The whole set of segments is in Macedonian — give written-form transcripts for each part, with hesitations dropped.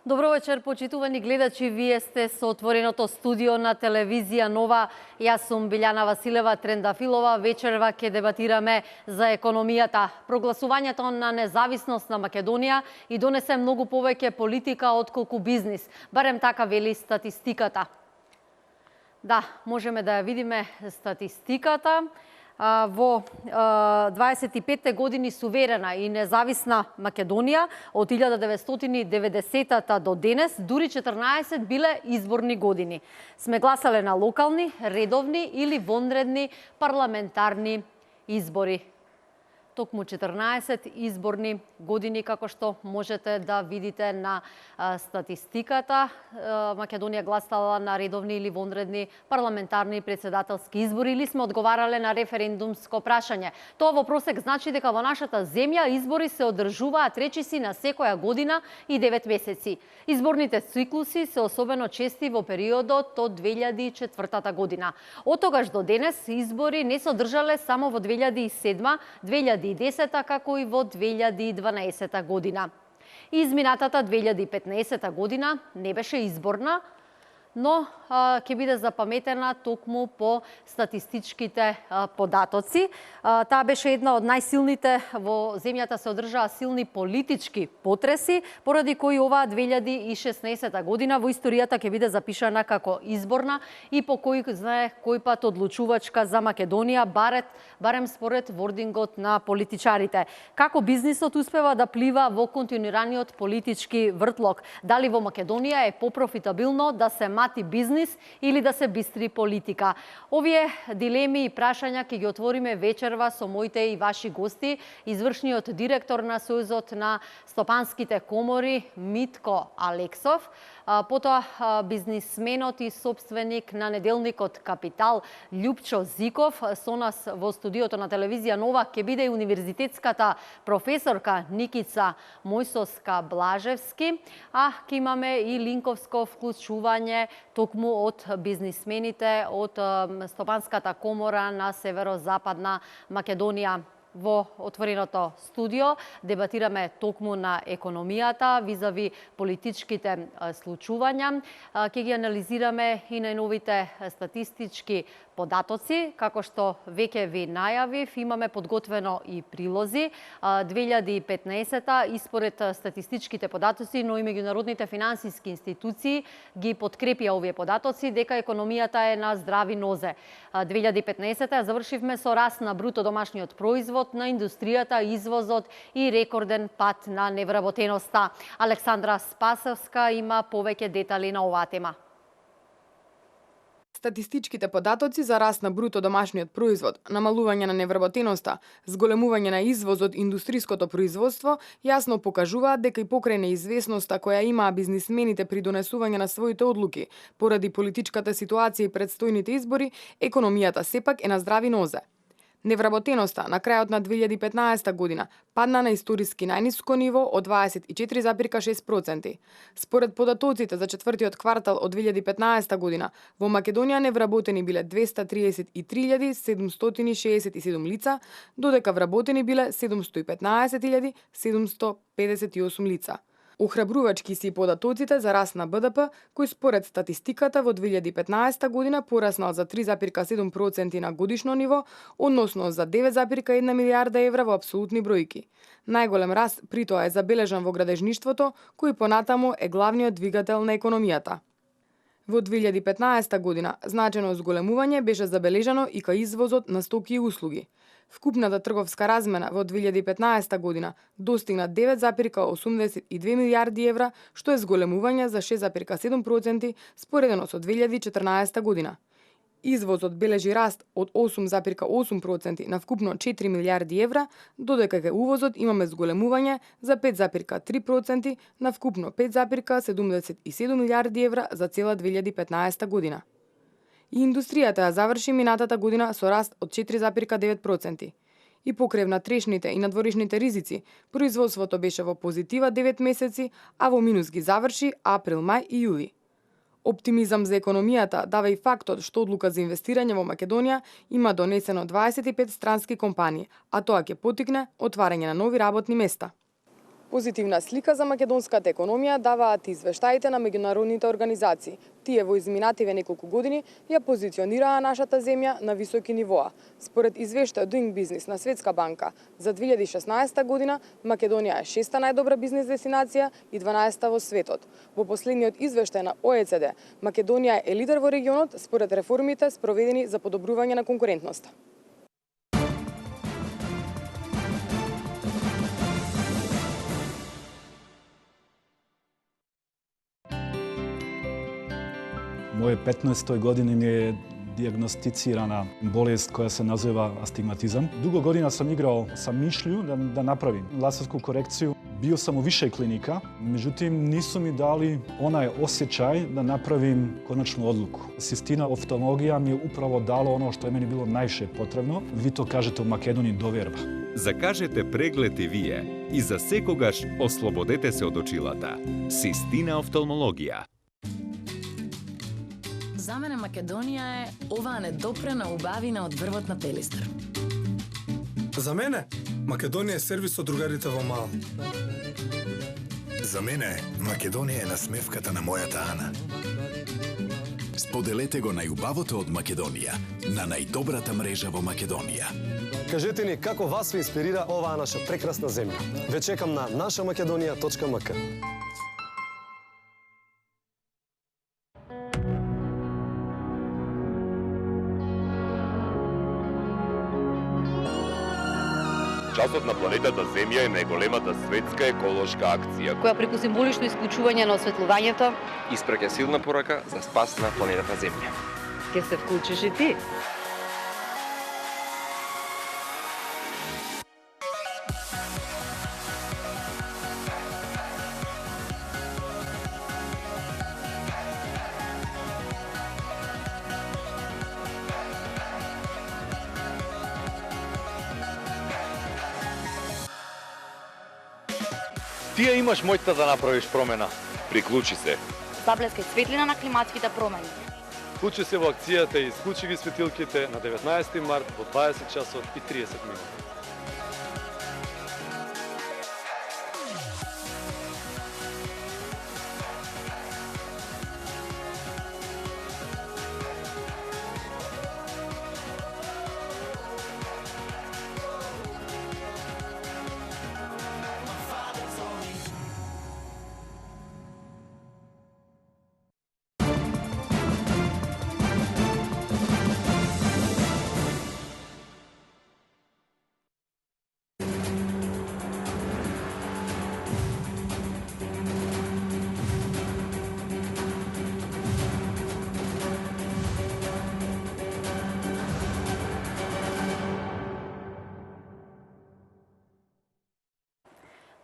Добро вечер, почитувани гледачи. Вие сте со отвореното студио на телевизија Нова. Јас сум Билјана Василева Трендафилова. Вечерва ќе дебатираме за економијата. Прогласувањето на независност на Македонија и донесе многу повеќе политика отколку бизнис. Барем така вели статистиката. Да, можеме да ја видиме статистиката. Во 25 години суверена и независна Македонија од 1990 до денес, дури 14 биле изборни години. Сме гласале на локални, редовни или вонредни парламентарни избори. Токму 14 изборни години, како што можете да видите на статистиката. Македонија гласала на редовни или вонредни парламентарни и председателски избори или сме одговарале на референдумско прашање. Тоа во просек значи дека во нашата земја избори се одржуваат речиси на секоја година и 9 месеци. Изборните циклуси се особено чести во периодот од 2004 година. Од тогаш до денес избори не се одржале само во 2007, 2010 како и во 2012 година. Изминатата 2015 година не беше изборна, но ќе биде запаметена токму по статистичките податоци. Таа беше една од најсилните, во земјата се одржаа силни политички потреси, поради кои оваа 2016 година во историјата ќе биде запишана како изборна и по кој знае кој пат одлучувачка за Македонија, барем според вордингот на политичарите. Како бизнисот успева да плива во континуираниот политички вртлок? Дали во Македонија е попрофитабилно да се мати бизнис или да се бистри политика? Овие дилеми и прашања ќе ги отвориме вечерва со моите и ваши гости, извршниот директор на Сојузот на стопанските комори Митко Алексов, потоа бизнисменот и собственик на неделникот Капитал Љупчо Зиков. Со нас во студиото на телевизија Нова ќе биде и универзитетската професорка Никица Мојсоска Блажевски, а ќе имаме и линковско вклучување токму од бизнисмените од Стопанската комора на Северозападна Македонија. Во отвореното студио дебатираме токму на економијата, визави политичките случувања. Ќе ги анализираме и најновите статистички податоци, како што веќе ви најавив, имаме подготвено и прилози. 2015-та, испоред статистичките податоци, но и меѓународните финансиски институции ги подкрепија овие податоци дека економијата е на здрави нозе. 2015-та завршивме со раст на бруто домашниот производ, на индустријата, извозот и рекорден пат на невработеноста. Александра Спасовска има повеќе детали на оваа тема. Статистичките податоци за раст на бруто домашниот производ, намалување на невработеноста, зголемување на извозот и индустриското производство јасно покажуваат дека и покрај неизвестноста која имаа бизнисмените при донесување на своите одлуки поради политичката ситуација и предстојните избори, економијата сепак е на здрави нозе. Невработеноста на крајот на 2015 година падна на историски најниско ниво од 24,6%. Според податоците за четвртиот квартал од 2015 година, во Македонија невработени биле 233.767 лица, додека вработени биле 715.758 лица. Охрабрувачки се и податоците за раст на БДП, кој според статистиката во 2015 година пораснал за 3,7% на годишно ниво, односно за 9,1 милијарда евра во апсолутни бројки. Најголем раст при тоа е забележан во градежништвото, кој понатаму е главниот двигател на економијата. Во 2015 година значено зголемување беше забележано и кај извозот на стоки и услуги. Вкупната трговска размена во 2015 година достигна 9,82 милијарди евра, што е зголемување за 6,7% споредено со 2014 година. Извозот бележи раст од 8,8% на вкупно 4 милијарди евра, додека кај увозот имаме зголемување за 5,3% на вкупно 5,77 милијарди евра за цела 2015 година. И индустријата ја заврши минатата година со раст од 4,9%. И покрај внатрешните и надворешните ризици, производството беше во позитива 9 месеци, а во минус ги заврши април, мај и јули. Оптимизам за економијата дава и фактот што одлука за инвестирање во Македонија има донесено 25 странски компании, а тоа ќе поттикне отварање на нови работни места. Позитивна слика за македонската економија даваат извештаите на меѓународните организации. Тие во изминативе неколку години ја позиционираа нашата земја на високи нивоа. Според извештај Doing Business на Светска банка за 2016 година, Македонија е 6-та најдобра бизнес дестинација и 12-та во светот. Во последниот извештај на ОЕЦД, Македонија е лидер во регионот според реформите спроведени за подобрување на конкурентноста. Moje 15. godini mi je dijagnosticirana bolest koja se naziva astigmatizam. Dugo godina sam igrao sa mišlju da napravim lasersku korekciju. Bio sam u više klinika, međutim nisu mi dali onaj osjećaj da napravim konačnu odluku. Sistina oftalmologija mi je upravo dalo ono što je meni bilo najviše potrebno. Vi to kažete u Makedoniji doverba. Закажете преглед и вие и за секогаш ослободете се од очилата. Систина офталмологија. За мене Македонија е оваа недопрена убавина од дрвот на Пелистер. За мене Македонија е сервис од другарите во Мал. За мене Македонија е насмевката на мојата Ана. Споделете го најубавото од Македонија на најдобрата мрежа во Македонија. Кажете ни како вас ви инспирира оваа наша прекрасна земја. Ве чекам на нашамакедонија.мк. Часот на планетата Земја е најголемата светска еколошка акција, која преку символично исклучување на осветлувањето испраќа силна порака за спас на планетата Земја. ќе се вклучиш и ти. Тие имаш моќта да направиш промена. Приклучи се. Заблескај светлина на климатските промени. Вклучи се во акцијата и исклучи ги светилките на 19 март во 20 часот и 30 минути.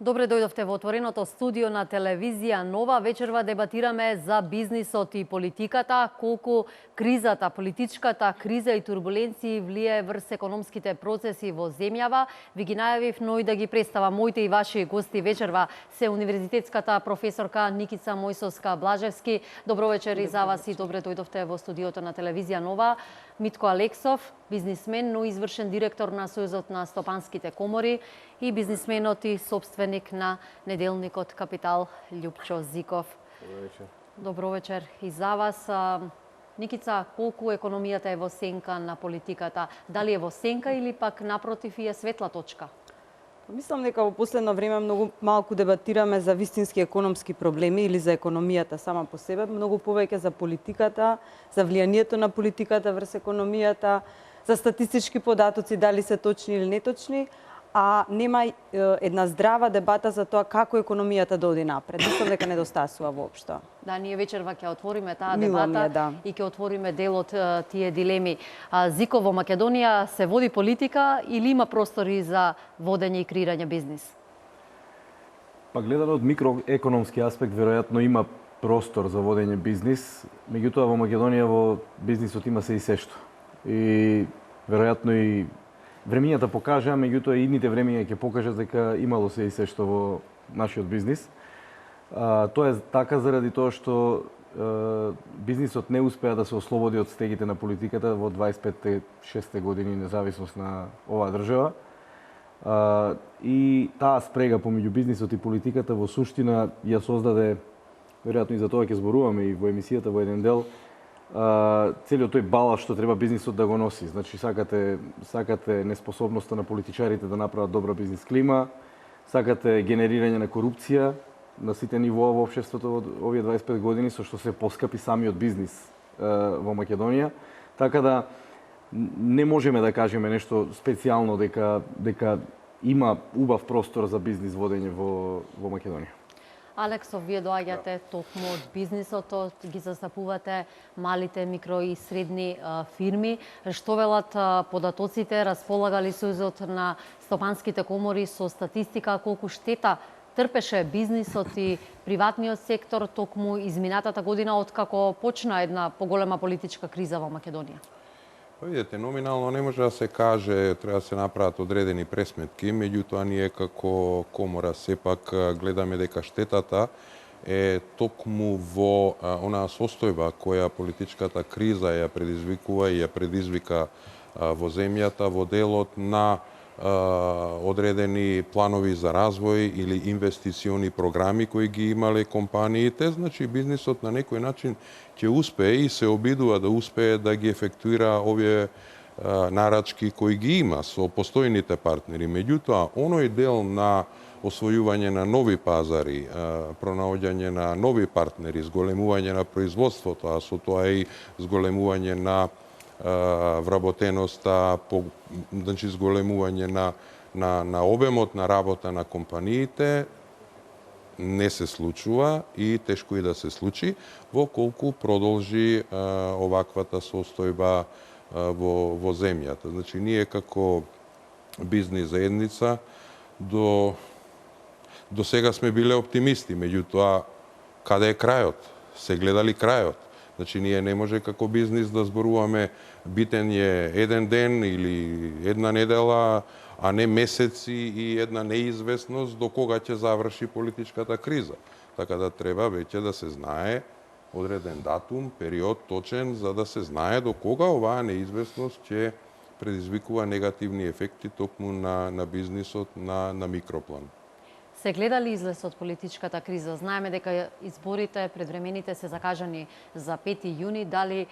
Добре дојдовте во отвореното студио на телевизија Нова. Вечерва дебатираме за бизнисот и политиката, колку кризата, политичката криза и турбуленции влие врз економските процеси во земјава. Ви ги најавив, но и да ги представам моите и ваши гости вечерва се универзитетската професорка Никица Мојсовска-Блажевски. Добро вечер и за вас и добре дојдовте во студиото на телевизија Нова. Митко Алексов, бизнисмен, но извршен директор на Сојузот на стопанските комори и бизнисменот и собственик на неделникот Капитал Љупчо Зиков. Добро вечер. Добро вечер и за вас. Никица, колку економијата е во сенка на политиката? Дали е во сенка или пак напротив и е светла точка? Мислам дека во последно време многу малку дебатираме за вистински економски проблеми или за економијата сама по себе, многу повеќе за политиката, за влијанието на политиката врз економијата, за статистички податоци дали се точни или неточни, а нема една здрава дебата за тоа како економијата да оди напред. Мислам дека недостасува воопшто. Да, ние вечерва ќе отвориме таа Мило дебата ми е, да. и ќе отвориме дел од тие дилеми. Зико, во Македонија се води политика или има простори за водење и креирање бизнис? Па гледано од микроекономски аспект, веројатно има простор за водење бизнис, меѓутоа во Македонија во бизнисот има се и сешто. И веројатно и времињата покажаа, меѓутоа и идните времиња ќе покажат дека имало се и сешто во нашиот бизнис. Тоа е така заради тоа што бизнисот не успеа да се ослободи од стегите на политиката во 25-6 години независност на оваа држава. И таа спрега помеѓу бизнисот и политиката во суштина ја создаде, веројатно и за тоа ќе зборуваме и во емисијата во еден дел, целиот тој баланс што треба бизнисот да го носи. Значи сакате неспособноста на политичарите да направат добра бизнис клима, сакате генерирање на корупција на сите нивоа во општеството од овие 25 години, со што се поскапи самиот бизнис во Македонија. Така да не можеме да кажеме нешто специјално дека има убав простор за бизнис водење во Македонија. Алексо, вие доаѓате токму од бизнисот, ги застапувате малите, микро и средни фирми. Што велат податоците? Располага ли Сојузот на стопанските комори со статистика колку штета трпеше бизнисот и приватниот сектор токму изминатата година откако почна една поголема политичка криза во Македонија? Видете, номинално не може да се каже, треба да се направат одредени пресметки, меѓутоа ние како комора сепак гледаме дека штетата е токму во онаа состојба која политичката криза ја предизвикува и ја предизвика во земјата во делот на одредени планови за развој или инвестициони програми кои ги имале компаниите. Значи бизнисот на некој начин ќе успее и се обидува да успее да ги ефектуира овие нарачки кои ги има со постојните партнери. Меѓутоа, оној дел на освојување на нови пазари, пронаоѓање на нови партнери, зголемување на производството, а со тоа и зголемување на вработеноста, значи зголемување на обемот на работа на компаниите, не се случува и тешко и да се случи, во колку продолжи оваквата состојба во земјата. Значи, ние како бизнис заедница до сега сме биле оптимисти, меѓутоа, каде е крајот? Се гледали крајот? Значи, ние не може како бизнис да зборуваме битен е еден ден или една недела, а не месеци и една неизвестност до кога ќе заврши политичката криза. Така да треба веќе да се знае одреден датум, период точен, за да се знае до кога оваа неизвестност ќе предизвикува негативни ефекти токму на бизнисот на микроплан. Се гледа ли излез од политичката криза? Знаеме дека изборите предвремените се закажани за 5 јуни. Дали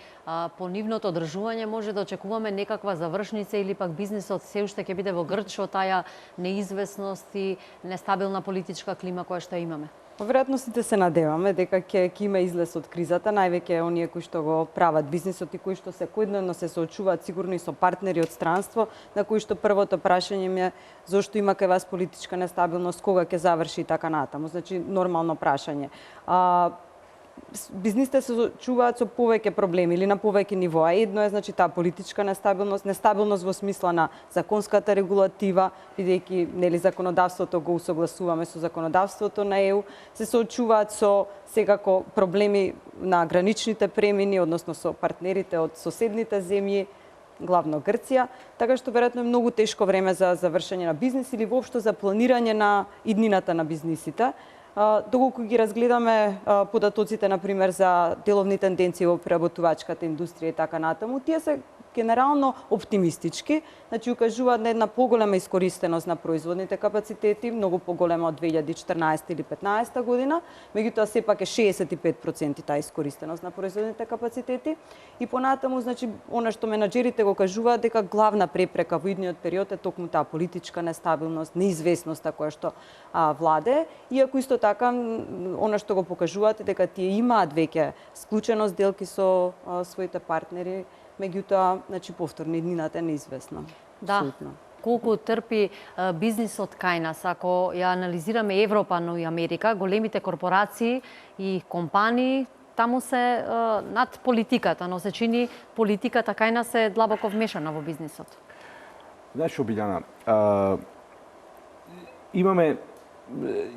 по нивното одржување може да очекуваме некаква завршница или пак бизнисот се уште ќе биде во грч од таа неизвестност и нестабилна политичка клима која што имаме? Веројатно сите се надеваме дека ќе има излез од кризата, највеќе оние кои што го прават бизнисот и кои што секојдневно се соочуваат сигурно и со партнери од странство, на кои што првото прашање ми е зошто има кај вас политичка нестабилност, кога ќе заврши и така натаму. Значи нормално прашање. Бизнисите се соочуваат со повеќе проблеми или на повеќе нивоа. Едно е значи таа политичка нестабилност во смисла на законската регулатива, бидејќи нели законодавството го усогласуваме со законодавството на ЕУ, се соочуваат со секако проблеми на граничните премини, односно со партнерите од соседните земји, главно Грција, така што веројатно е многу тешко време за завршење на бизнис или воопшто за планирање на иднината на бизнисите. Доколку ги разгледаме податоците, например, за деловни тенденции во преработувачката индустрија и така натаму, тие се генерално оптимистички, значи укажуваат на една поголема искористеност на производните капацитети, многу поголема од 2014 или 2015 година, меѓутоа сепак е 65% таа искористеност на производните капацитети и понатаму, значи, она што менаџерите го кажуваат дека главна препрека во идниот период е токму таа политичка нестабилност, неизвестноста која што владе, иако исто така она што го покажуваат е дека тие имаат веќе склучено сделки со своите партнери, меѓутоа, значи, повторно иднината е неизвестна. Да, Абсолютно. колку трпи бизнисот кај нас, ако ја анализираме Европа, но и Америка, големите корпорации и компании, таму се над политиката, но се чини политиката кај нас е длабоко вмешана во бизнисот. Знаеш, Обиљана, имаме,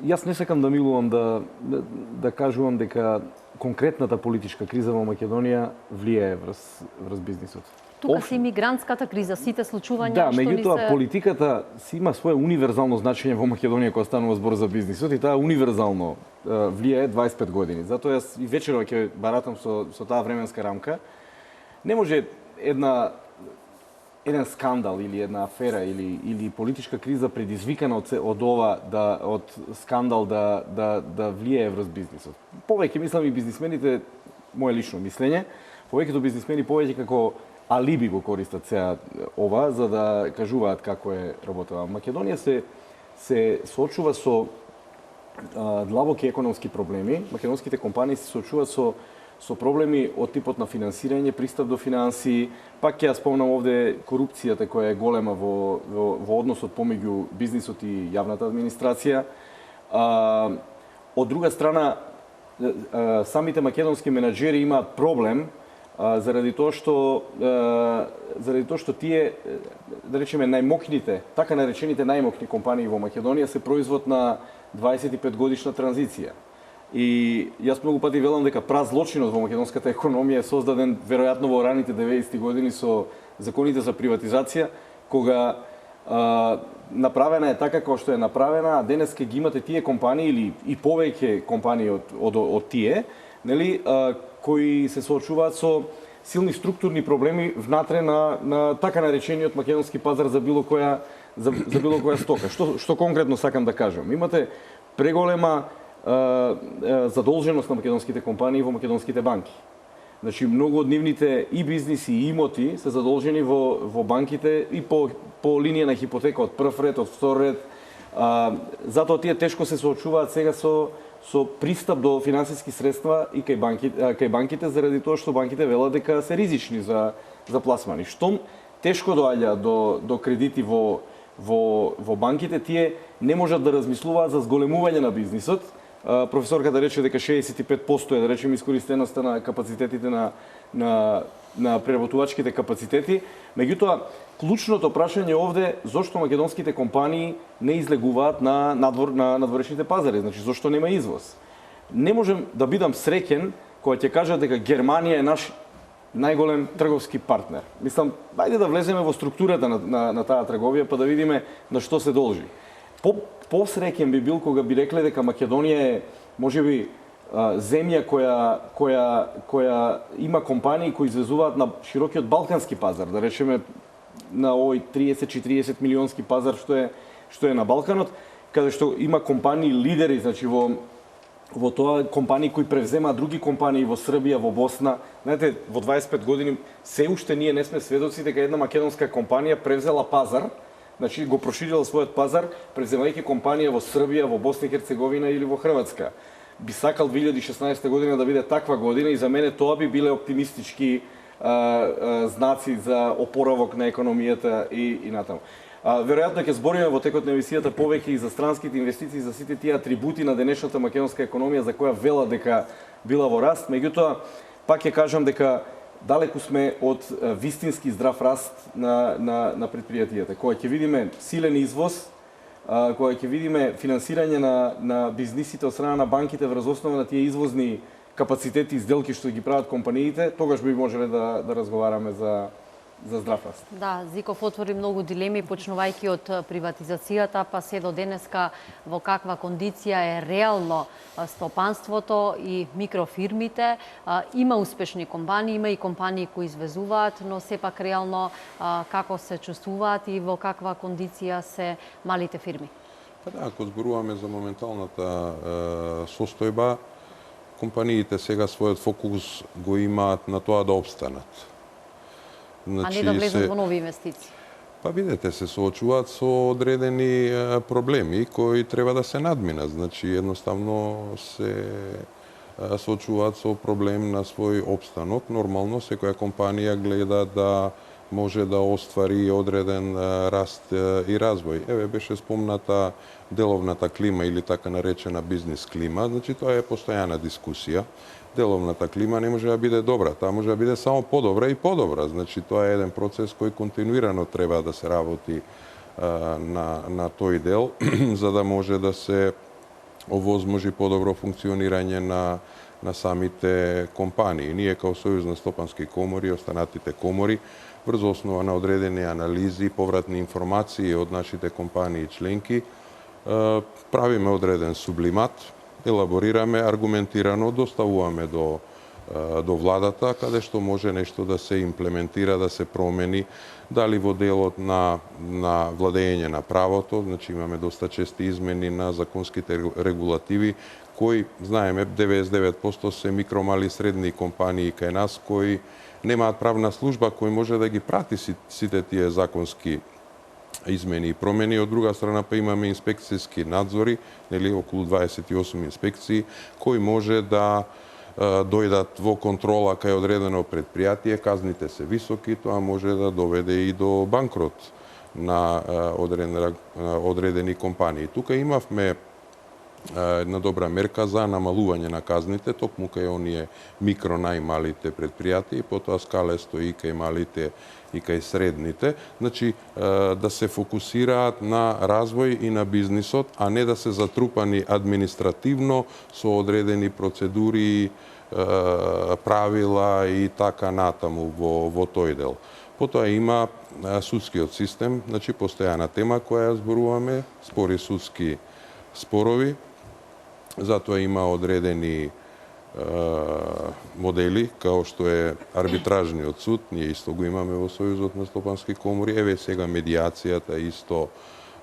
јас не сакам да милувам да кажувам дека конкретната политичка криза во Македонија влијае врз бизнисот. Тука се имигрантската криза, сите случувања да, што ни се... меѓутоа политиката си има свое универзално значење во Македонија кога станува збор за бизнисот и таа универзално влијае 25 години. Затоа јас и вечерва ќе баратам со таа временска рамка. Не може една еден скандал или една афера или политичка криза предизвикана од ова од скандал да влијае врз бизнисот. Повеќе мислам и бизнисмените, мое лично мислење, повеќето бизнисмени повеќе како алиби го користат сега ова за да кажуваат како е работела. Македонија се соочува со длабоки економски проблеми. Македонските компании се соочуваат со проблеми од типот на финансирање, пристап до финансии, пак ќе ја спомнам овде корупцијата која е голема во односот помеѓу бизнисот и јавната администрација. Од друга страна, самите македонски менаџери имаат проблем заради тоа што тие, да речеме, најмокните, така наречените најмокни компании во Македонија се производ на 25 годишна транзиција. И јас многу пати велам дека празлочинот во македонската економија е создаден веројатно во раните 90-ти години со законите за приватизација, кога направена е така како што е направена, а денеска ги имате тие компании или и повеќе компании од тие, нели, кои се соочуваат со силни структурни проблеми внатре на така наречениот македонски пазар за било која стока. Што конкретно сакам да кажам? Имате преголема задолженост на македонските компании во македонските банки. Значи, многу од нивните и бизниси и имоти се задолжени во банките и по линија на хипотека од прв ред, од втор ред. Затоа тие тешко се соочуваат сега со пристап до финансиски средства и кај банките, заради тоа што банките велат дека се ризични за пласмани. Штом тешко доаѓа до кредити во банките, тие не можат да размислуваат за зголемување на бизнисот. Професорката рече дека 65% е, да речем, искористеноста на капацитетите на преработувачките капацитети. Меѓутоа, клучното прашање овде зошто македонските компании не излегуваат на надворешните пазари, значи зошто нема извоз. Не можем да бидам среќен кога ќе кажат дека Германија е наш најголем трговски партнер. Мислам, ајде да влеземе во структурата на таа трговија па да видиме на што се должи. Посреќен би бил кога би рекле дека Македонија е можеби земја која има компании кои извезуваат на широкиот балкански пазар, да речеме на овој 30-40 милионски пазар што е на Балканот, каде што има компании лидери, значи во тоа компании кои превземаат други компании во Србија, во Босна. Знаете, во 25 години се уште ние не сме сведоци дека една македонска компанија превзела пазар, значи го проширила својот пазар, превземајќи компанија во Србија, во Босна и Херцеговина или во Хрватска. Би сакал 2016 година да биде таква година и за мене тоа би биле оптимистички знаци за опоравок на економијата и натаму. Веројатно ќе збориме во текот на емисијата повеќе и за странските инвестиции, за сите тие атрибути на денешната македонска економија за која вела дека била во раст, меѓутоа пак ќе кажам дека далеку сме од вистински здрав раст на предпријатијата. Кога ќе видиме силен извоз, кога ќе видиме финансирање на бизнисите од страна на банките врз основа на тие извозни капацитети и сделки што ги прават компаниите, тогаш би можеле да разговараме за здрав раст. Да, Зиков отвори многу дилеми, почнувајќи од приватизацијата, па се до денеска во каква кондиција е реално стопанството и микрофирмите. Има успешни компании, има и компании кои извезуваат, но сепак реално како се чувствуваат и во каква кондиција се малите фирми? Па да, ако зборуваме за моменталната состојба, компаниите сега својот фокус го имаат на тоа да обстанат. А не да влезат во нови инвестиции? Па видете, се соочуваат со одредени проблеми кои треба да се надминат. Значи, едноставно се соочуваат со проблем на свој обстанок. Нормално, секоја компанија гледа да може да оствари одреден раст и развој. Еве, беше спомната деловната клима или така наречена бизнес клима. Значи, тоа е постојана дискусија. Деловната клима не може да биде добра, таа може да биде само подобра и подобра. Значи, тоа е еден процес кој континуирано треба да се работи на тој дел, за да може да се овозможи подобро функционирање на самите компании. Ние као Сојуз на стопански комори и останатите комори, врз основа на одредени анализи, повратни информации од нашите компании членки, правиме одреден сублимат, елаборираме, аргументирано доставуваме до до владата, каде што може нешто да се имплементира, да се промени, дали во делот на владење на правото, значи имаме доста чести измени на законските регулативи, кои, знаеме, 99% се микро, мали и средни компании кај нас, кои немаат правна служба кој може да ги прати сите тие законски измени и промени. Од друга страна па имаме инспекцијски надзори, нели околу 28 инспекции, кои може да дојдат во контрола кај одредено предпријатие, казните се високи, тоа може да доведе и до банкрот на одредени компании. Тука имавме една добра мерка за намалување на казните, токму кај оние микро најмалите предпријатија и потоа скалесто и кај малите и кај средните, значи да се фокусираат на развој и на бизнисот, а не да се затрупани административно со одредени процедури, правила и така натаму во тој дел. Потоа има судскиот систем, значи постојана тема која ја зборуваме, спори судски спорови, затоа има одредени модели, као што е арбитражниот суд, ние исто го имаме во Сојузот на стопански комори, еве сега медијацијата исто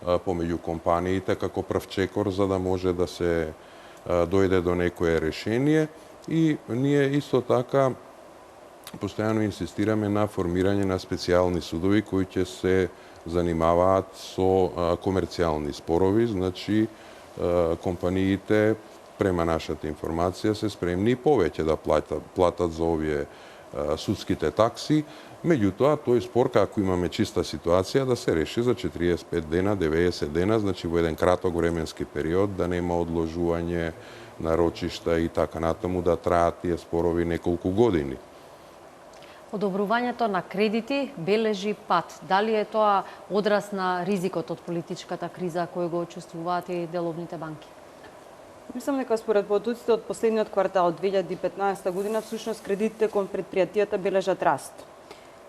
помеѓу компаниите како прв чекор за да може да се дојде до некое решение и ние исто така постојано инсистираме на формирање на специјални судови кои ќе се занимаваат со комерцијални спорови, значи компаниите према нашата информација се спремни повеќе да платат за овие судските такси. Меѓутоа, тој спор, како имаме чиста ситуација, да се реши за 45 дена, 90 дена, значи во еден краток временски период, да нема одложување на рочишта и така натаму, да траат тие спорови неколку години. Одобрувањето на кредити бележи пат. Дали е тоа одраз на ризикот од политичката криза кој го чувствуваат и деловните банки? Мислам дека според подоците од последниот квартал 2015 година всушност кредитите кон предпријатијата бележат раст.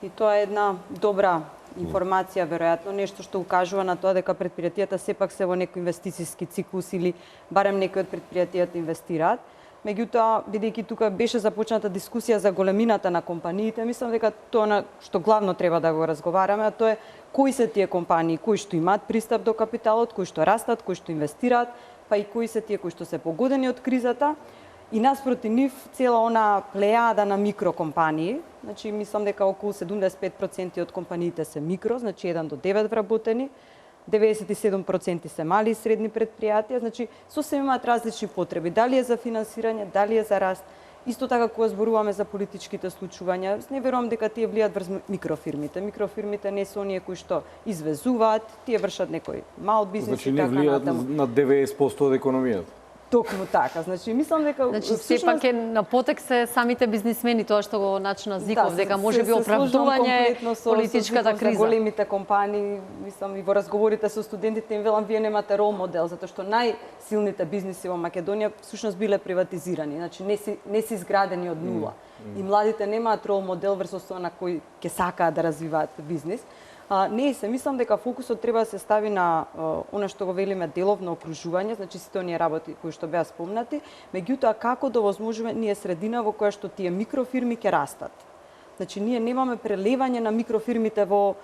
И тоа е една добра информација, веројатно, нешто што укажува на тоа дека предпријатијата сепак се во некој инвестициски циклус или барем некои од предпријатијата инвестираат. Меѓутоа, бидејќи тука беше започната дискусија за големината на компаниите, мислам дека тоа на што главно треба да го разговараме, а тоа е кои се тие компании кои што имаат пристап до капиталот, кои што растат, кои што инвестираат, па и кои се тие кои што се погодени од кризата. И наспроти нив цела она плејада на микрокомпании, значи мислам дека околу 75% од компаниите се микро, значи 1 до 9 вработени, 97% се мали и средни предпријатија, значи сосем имаат различни потреби, дали е за финансирање, дали е за раст. Исто така кога зборуваме за политичките случувања, не верувам дека тие влијат врз микрофирмите. Микрофирмите не се оние кои што извезуваат, тие вршат некој мал бизнес и така натаму. Значи не влијат на 90% од економијата. Токму така. Значи мислам дека сепак е на потек се самите бизнисмени, тоа што го начина Зиков, дека може би оправдување политичката криза. За големите компании, мислам и во разговорите со студентите им велам вие немате рол модел, затоа што најсилните бизниси во Македонија всушност биле приватизирани, значи не се изградени од нула. И младите немаат рол модел врз основа на кој ќе сакаат да развиваат бизнис. Не се, мислам дека фокусот треба да се стави на она што го велиме деловно окружување, значи сите оние работи кои што беа спомнати, меѓутоа како да возможиме ние средина во која што тие микрофирми ќе растат. Значи ние немаме прелевање на микрофирмите во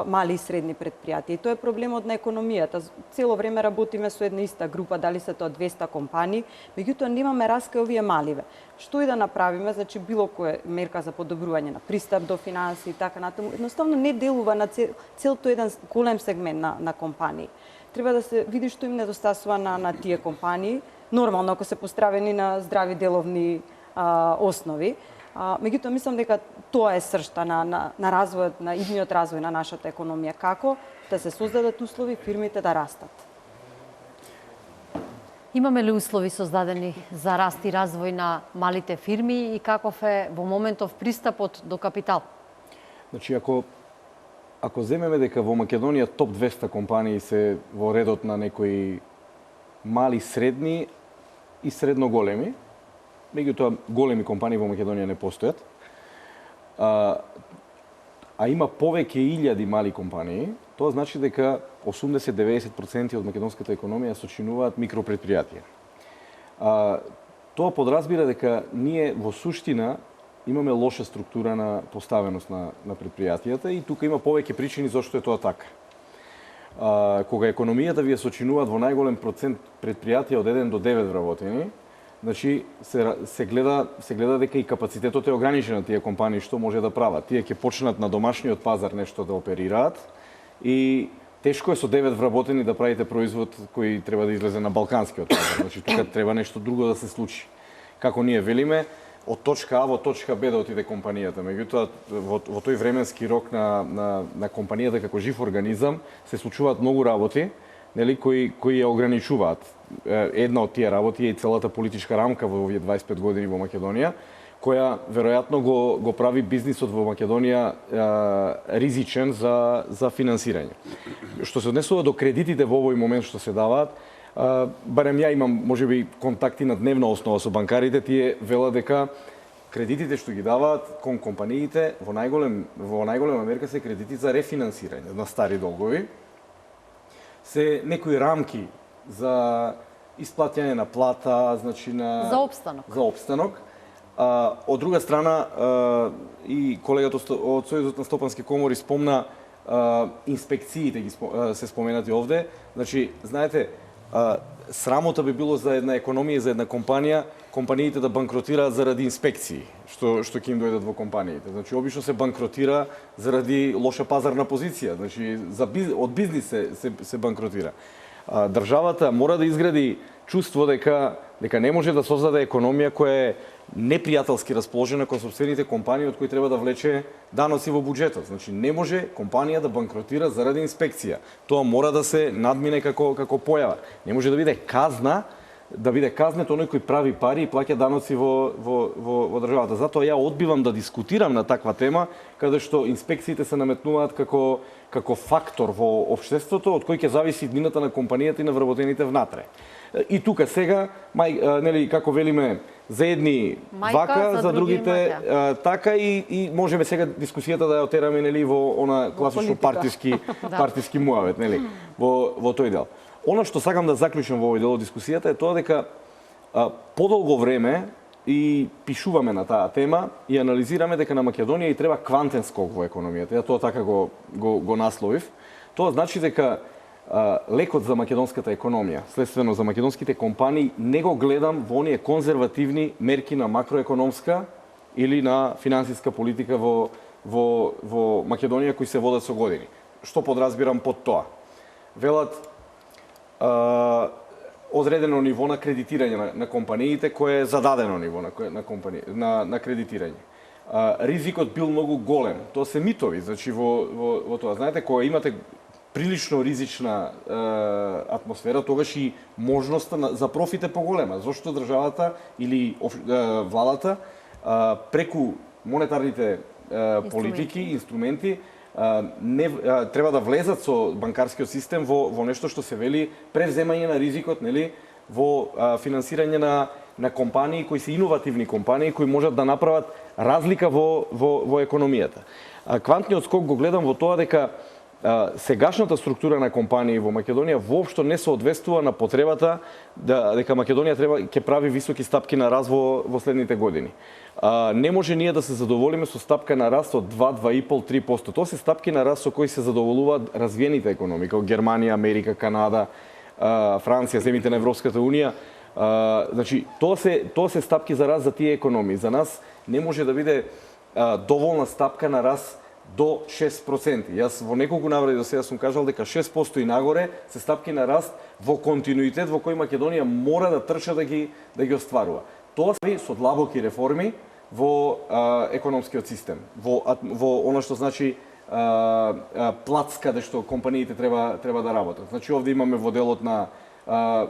мали и средни предпријатија. И тоа е проблемот на економијата. Цело време работиме со една иста група, дали се тоа 200 компании, меѓутоа немаме раска овие маливе. Што и да направиме, значи било која мерка за подобрување на пристап до финанси и така натаму, едноставно не делува на цел тој еден голем сегмент на компании. Треба да се види што им недостасува на тие компании, нормално ако се поставени на здрави деловни основи. Меѓутоа, мислам дека тоа е сршта на развојот, на идниот развој на нашата економија. Како да се создадат услови фирмите да растат? Имаме ли услови создадени за раст и развој на малите фирми и каков е во моментов пристапот до капитал? Значи, ако земеме дека во Македонија топ 200 компании се во редот на некои мали, средни и средно големи, меѓутоа големи компании во Македонија не постојат, а има повеќе илјади мали компании, тоа значи дека 80-90% од македонската економија сочинуваат микропредпријатија. Тоа подразбира дека ние во суштина имаме лоша структура на поставеност на предпријатијата и тука има повеќе причини зашто е тоа така. Кога економијата ви ја сочинуваат во најголем процент предпријатија од 1 до 9 вработени, значи се гледа дека и капацитетот е ограничен на тие компании што може да прават. Тие ќе почнат на домашниот пазар нешто да оперираат и тешко е со 9 вработени да правите производ кој треба да излезе на балканскиот пазар. Значи тука треба нешто друго да се случи. Како ние велиме, од точка А во точка Б да отиде компанијата. Меѓутоа, во тој временски рок на компанијата како жив организам се случуваат многу работи, нели, кои ја ограничуваат. Една од тие работи е и целата политичка рамка во овие 25 години во Македонија, која веројатно го прави бизнисот во Македонија ризичен за финансирање. Што се однесува до кредитите во овој момент што се даваат, барем ја имам можеби контакти на дневна основа со банкарите, тие велат дека кредитите што ги даваат кон компаниите во најголема мерка се кредити за рефинансирање на стари долгови. Се некои рамки за исплаќање на плата, значи за опстанок. Од друга страна, и колегата од Сојузот на стопански комори спомна инспекциите се споменати овде. Значи, знаете, срамота би било за една економија, за една компанија, компаниите да банкротираат заради инспекции, што ќе им дојдат во компаниите. Значи, обично се банкротира заради лоша пазарна позиција. Значи, од бизнис се банкротира. Државата мора да изгради чувство дека не може да создаде економија која е непријателски расположена кон сопствените компании од кои треба да влече даноци во буџетот. Значи не може компанија да банкротира заради инспекција. Тоа мора да се надмине како појава. Не може да биде казнет оној кој прави пари и плаќа даноци во државата. Затоа ја одбивам да дискутирам на таква тема, каде што инспекциите се наметнуваат како фактор во општеството од кој ќе зависи иднината на компанијата и на вработените внатре. И тука сега, нели, како велиме, за едни вака, за другите така и можеме сега дискусијата да ја отераме, нели, во она класично партиски муавет, нели, во тој дел. Она што сакам да заклучам во овој дел од дискусијата е тоа дека подолго време и пишуваме на таа тема и анализираме дека на Македонија и треба квантен скок во економијата. Ја тоа така го насловив. Тоа значи дека лекот за македонската економија, следствено за македонските компании, не го гледам во оние конзервативни мерки на макроекономска или на финансиска политика во Македонија кои се водат со години. Што подразбирам под тоа? Велат одредено ниво на кредитирање на компаниите, кое е зададено ниво на кредитирање. Ризикот бил многу голем. Тоа се митови, значи во тоа. Знаете, кога имате прилично ризична атмосфера, тогаш и можноста за профит е поголема. Зошто државата или владата преку монетарните политики, инструменти, треба да влезат со банкарскиот систем во нешто што се вели превземање на ризикот, нели, во финансирање на компании кои се иновативни компании кои можат да направат разлика во економијата. Квантниот скок го гледам во тоа дека сегашната структура на компании во Македонија воопшто не соодветствува на потребата дека Македонија ќе прави високи стапки на раст во следните години. Не може ние да се задоволиме со стапка на раст од 2,5-3%. Тоа се стапки на раст со кои се задоволуваат развиените економии, како Германија, Америка, Канада, Франција, земите на Европската унија. Значи, тоа се стапки за раст за тие економии. За нас не може да биде доволна стапка на раст до 6%. Јас во неколку навреди до сега сум кажал дека 6% и нагоре се стапки на раст во континуитет во кој Македонија мора да трча да ги остварува. Тоа се со длабоки реформи во економскиот систем, во она што значи плац каде што компаниите треба да работат. Значи овде имаме во делот на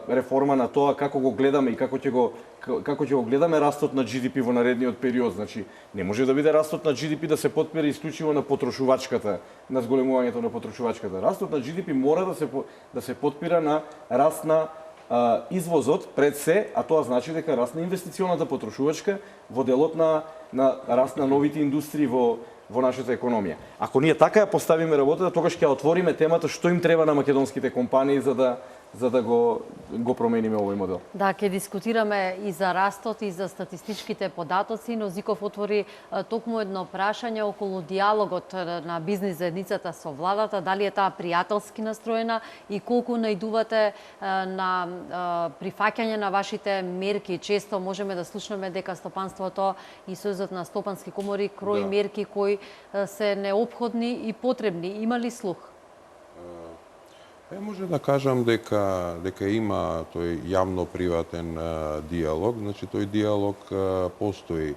реформа на тоа како го гледаме и како ќе го гледаме растот на GDP во наредниот период. Значи не може да биде растот на GDP да се потпира исклучиво на потрошувачката, на зголемувањето на потрошувачката. Растот на GDP мора да се потпира на раст на извозот пред се, а тоа значи дека раст на инвестиционата потрошувачка во делот на раст на новите индустрии во нашата економија. Ако ние така ја поставиме работата, тогаш ќе отвориме темата што им треба на македонските компании за за да го промениме овој модел. Да, ќе дискутираме и за растот и за статистичките податоци, но Зиков отвори токму едно прашање околу диалогот на бизнис заедницата со владата, дали е таа пријателски настроена и колку најдувате на прифаќање на вашите мерки. Често можеме да слушнеме дека стопанството и Сојузот на стопански комори крои мерки кои се неопходни и потребни. Има ли слух? Може да кажам дека има тој јавно-приватен диалог, значи тој диалог постои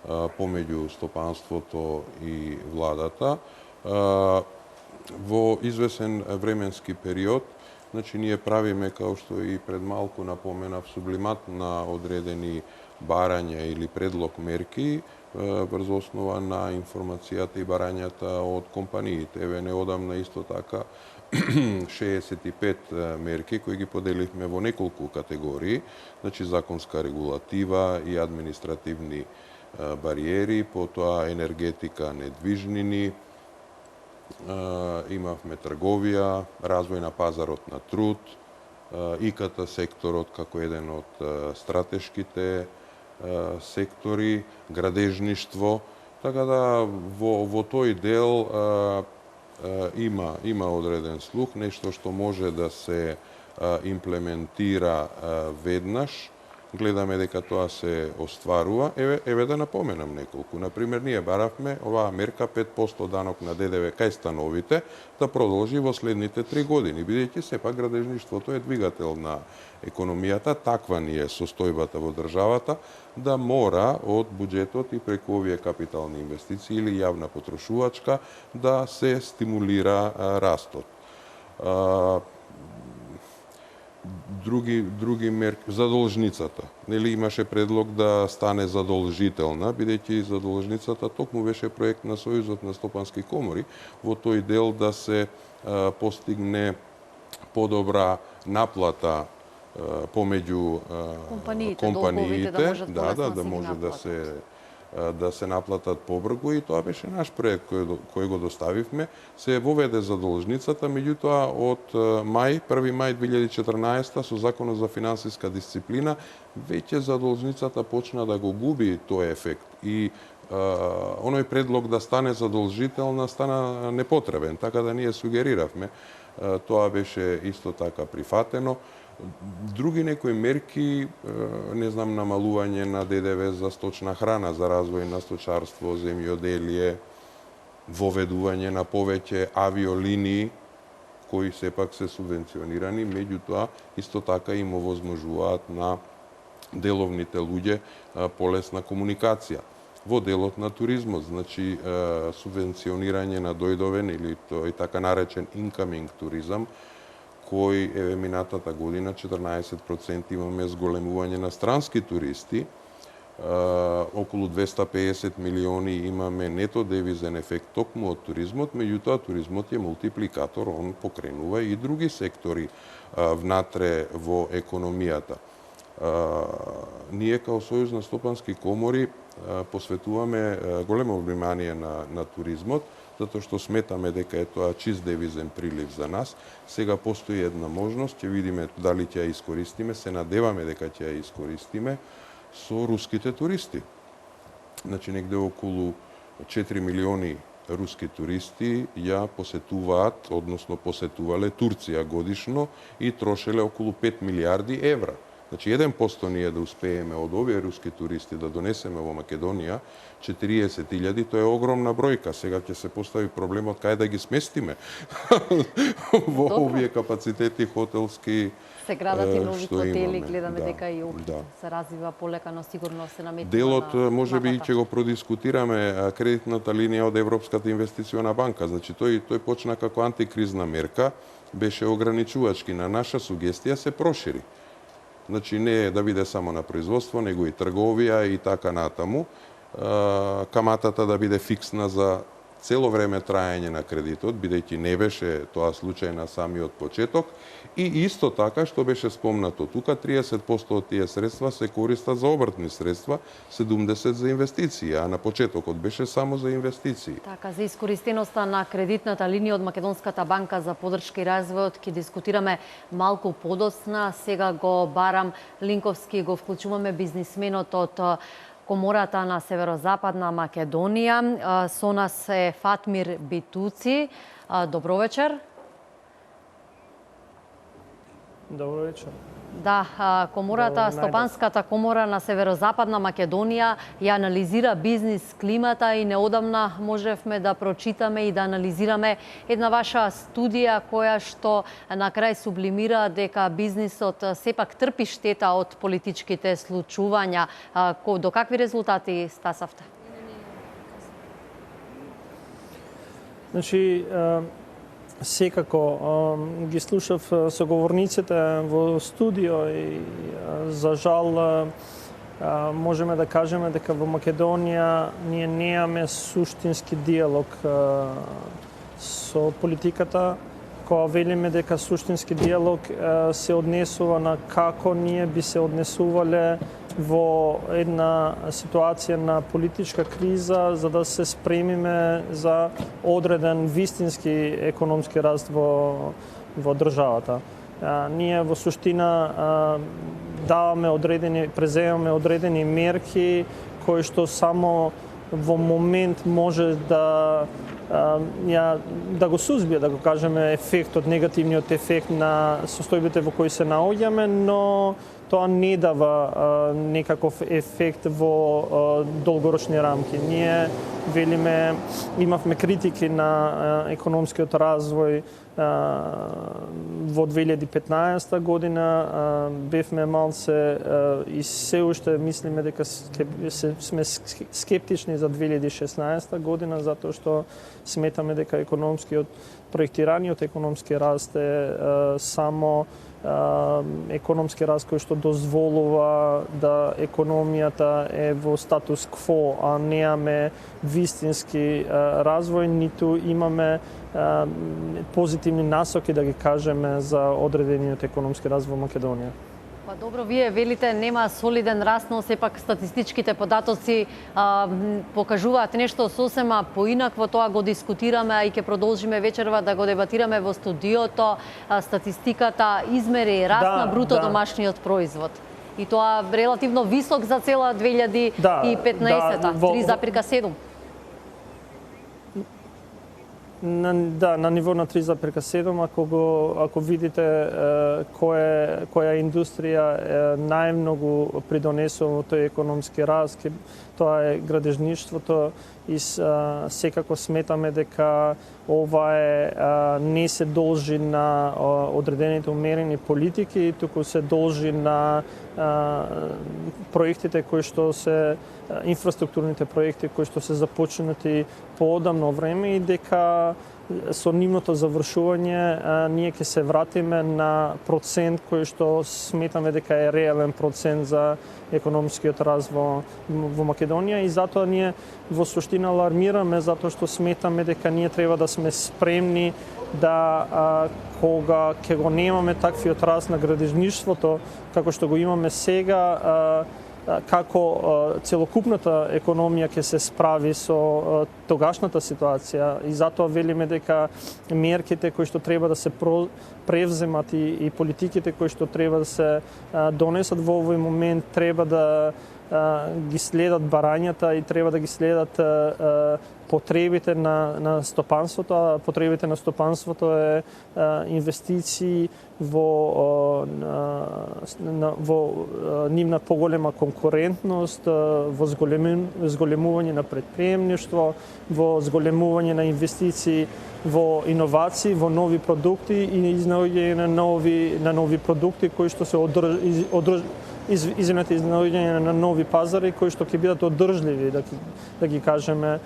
помеѓу стопанството и владата. Во извесен временски период, значи ние правиме, као што и пред малку напоменав, сублимат на одредени барања или предлог мерки врз основа на информацијата и барањата од компаниите. Еве неодамна исто така 65 мерки кои ги поделивме во неколку категории, значи законска регулатива и административни бариери, потоа енергетика, недвижнини, имавме трговија, развој на пазарот на труд, ИКТ секторот како еден од стратешките сектори, градежништво, така да во тој дел има одреден слух, нешто што може да се имплементира веднаш. Гледаме дека тоа се остварува. Еве да напоменам неколку. Например, ние баравме оваа мерка 5% данок на ДДВ кај становите да продолжи во следните 3 години, бидејќи сепак градежништвото е двигател на економијата, таква ни е состојбата во државата, да мора од буџетот и преку овие капитални инвестиции или јавна потрошувачка да се стимулира растот. Други мерки, задолжницата. Нели имаше предлог да стане задолжителна, бидејќи задолжницата токму беше проект на Сојузот на стопански комори во тој дел да се постигне подобра наплата помеѓу компаниите, да може да се наплатат побрзо, и тоа беше наш проект кој го доставивме. Се воведе задолжницата, меѓутоа од 1 мај 2014 со Законот за финансиска дисциплина веќе задолжницата почна да го губи тој ефект и оној предлог да стане задолжителна стана непотребен, така да ние сугериравме. Тоа беше исто така прифатено. Други некои мерки, не знам, намалување на ДДВ за сточна храна, за развој на сточарство, земјоделие, воведување на повеќе авиолинии, кои сепак се субвенционирани, меѓутоа исто така им овозможуваат на деловните луѓе полесна комуникација. Во делот на туризмот, значи субвенционирање на дојдовен или тој така наречен incoming туризам, кој е минатата година 14% имаме зголемување на странски туристи, околу 250 милиони имаме нето девизен ефект токму од туризмот, меѓутоа туризмот е мултипликатор, он покренува и други сектори внатре во економијата. Ние као Сојуз на стопански комори посветуваме големо внимание на туризмот, затоа што сметаме дека е тоа чист девизен прилив за нас. Сега постои една можност, ќе видиме дали ќе ја искористиме, се надеваме дека ќе ја искористиме со руските туристи. Значи негде околу 4 милиони руски туристи ја посетуваат, односно посетувале Турција годишно и трошеле околу 5 милиарди евра. Значи 1% ние да успееме од овие руски туристи да донесеме во Македонија 40.000, тоа е огромна бројка. Сега ќе се постави проблемот кај да ги сместиме во овие капацитети хотелски. Се градат и нови хотели, гледаме дека и општина се развива полека, но сигурно се наметува. Делот можеби ќе го продискутираме кредитната линија од Европската инвестициона банка. Значи тој почна како антикризна мерка, беше ограничувачки, на наша сугестија се прошири. Значи не е да биде само на производство, него и трговија и така натаму. Каматата да биде фиксна за цело време траење на кредитот, бидејќи не беше тоа случај на самиот почеток, и исто така што беше спомнато тука, 30% од тие средства се користат за обртни средства, 70% за инвестиции, а на почетокот беше само за инвестиции. Така, за искористеноста на кредитната линија од Македонската банка за поддршка и развојот ќе дискутираме малку подоцна. Сега го барам Линковски, го вклучуваме бизнисменот од Комората на Северозападна Македонија. Со нас е Фатмир Битуци. Добро вечер. Добро вечер. Да, Комората, Стопанската комора на Северозападна Македонија ја анализира бизнис климата и неодамна можевме да прочитаме и да анализираме една ваша студија која што на крај сублимира дека бизнисот сепак трпи штета од политичките случувања. До какви резултати стасавте? Значи, секако ги слушав соговорниците во студио и за жал можеме да кажеме дека во Македонија ние немаме суштински диалог со политиката, кога велиме дека суштински диалог се однесува на како ние би се однесувале во една ситуација на политичка криза за да се спремиме за одреден вистински економски раст во државата. Ние во суштина преземаме одредени мерки кои што само во момент може да го сузбие, да го кажеме, ефектот, негативниот ефект на состојбите во кои се наоѓаме, но тоа не дава некаков ефект во долгорочни рамки. Ние велиме, имавме критики на економскиот развој во 2015 година, бевме малце и се уште мислиме дека сме скептични за 2016 година, затоа што сметаме дека економскиот проектираниот економски раст е само економски раст кој што дозволува да економијата е во статус кво, а немаме вистински развој, ниту имаме позитивни насоки, да ги кажеме, за одредениот економски развој во Македонија. Па добро, вие велите нема солиден раст, но сепак статистичките податоци покажуваат нешто сосема поинакво. Тоа го дискутираме, а и ќе продолжиме вечерва да го дебатираме во студиото. Статистиката измери раст на бруто домашниот производ. И тоа релативно висок за цела 2015-та, 3,7. На ниво на 3,7, ако видите која индустрија најмногу придонесува во тој економски раст, тоа е градежништвото и секако сметаме дека ова не се должи на одредените умерени политики, туку се должи на проектите кои што се инфраструктурните проекти кои што се започнати поодамно време и дека со нивното завршување ние ќе се вратиме на процент кој што сметаме дека е реален процент за економскиот развој во Македонија и затоа ние во суштина алармираме затоа што сметаме дека ние треба да сме спремни да кога ќе го немаме таквиот раст на градежништвото како што го имаме сега, како целокупната економија ќе се справи со тогашната ситуација и затоа велиме дека мерките кои што треба да се превземат и политиките кои што треба да се донесат во овој момент треба да ги следат барањата и треба да ги следат потребите на стопанството, а потребите на стопанството е инвестиции во нивна поголема конкурентност, во зголемување на предприемништво, во зголемување на инвестиции во иновации, во нови продукти и изнаоѓање на нови продукти кои што се изнаоѓање на нови пазари кои што ќе бидат одржливи, да ги кажеме,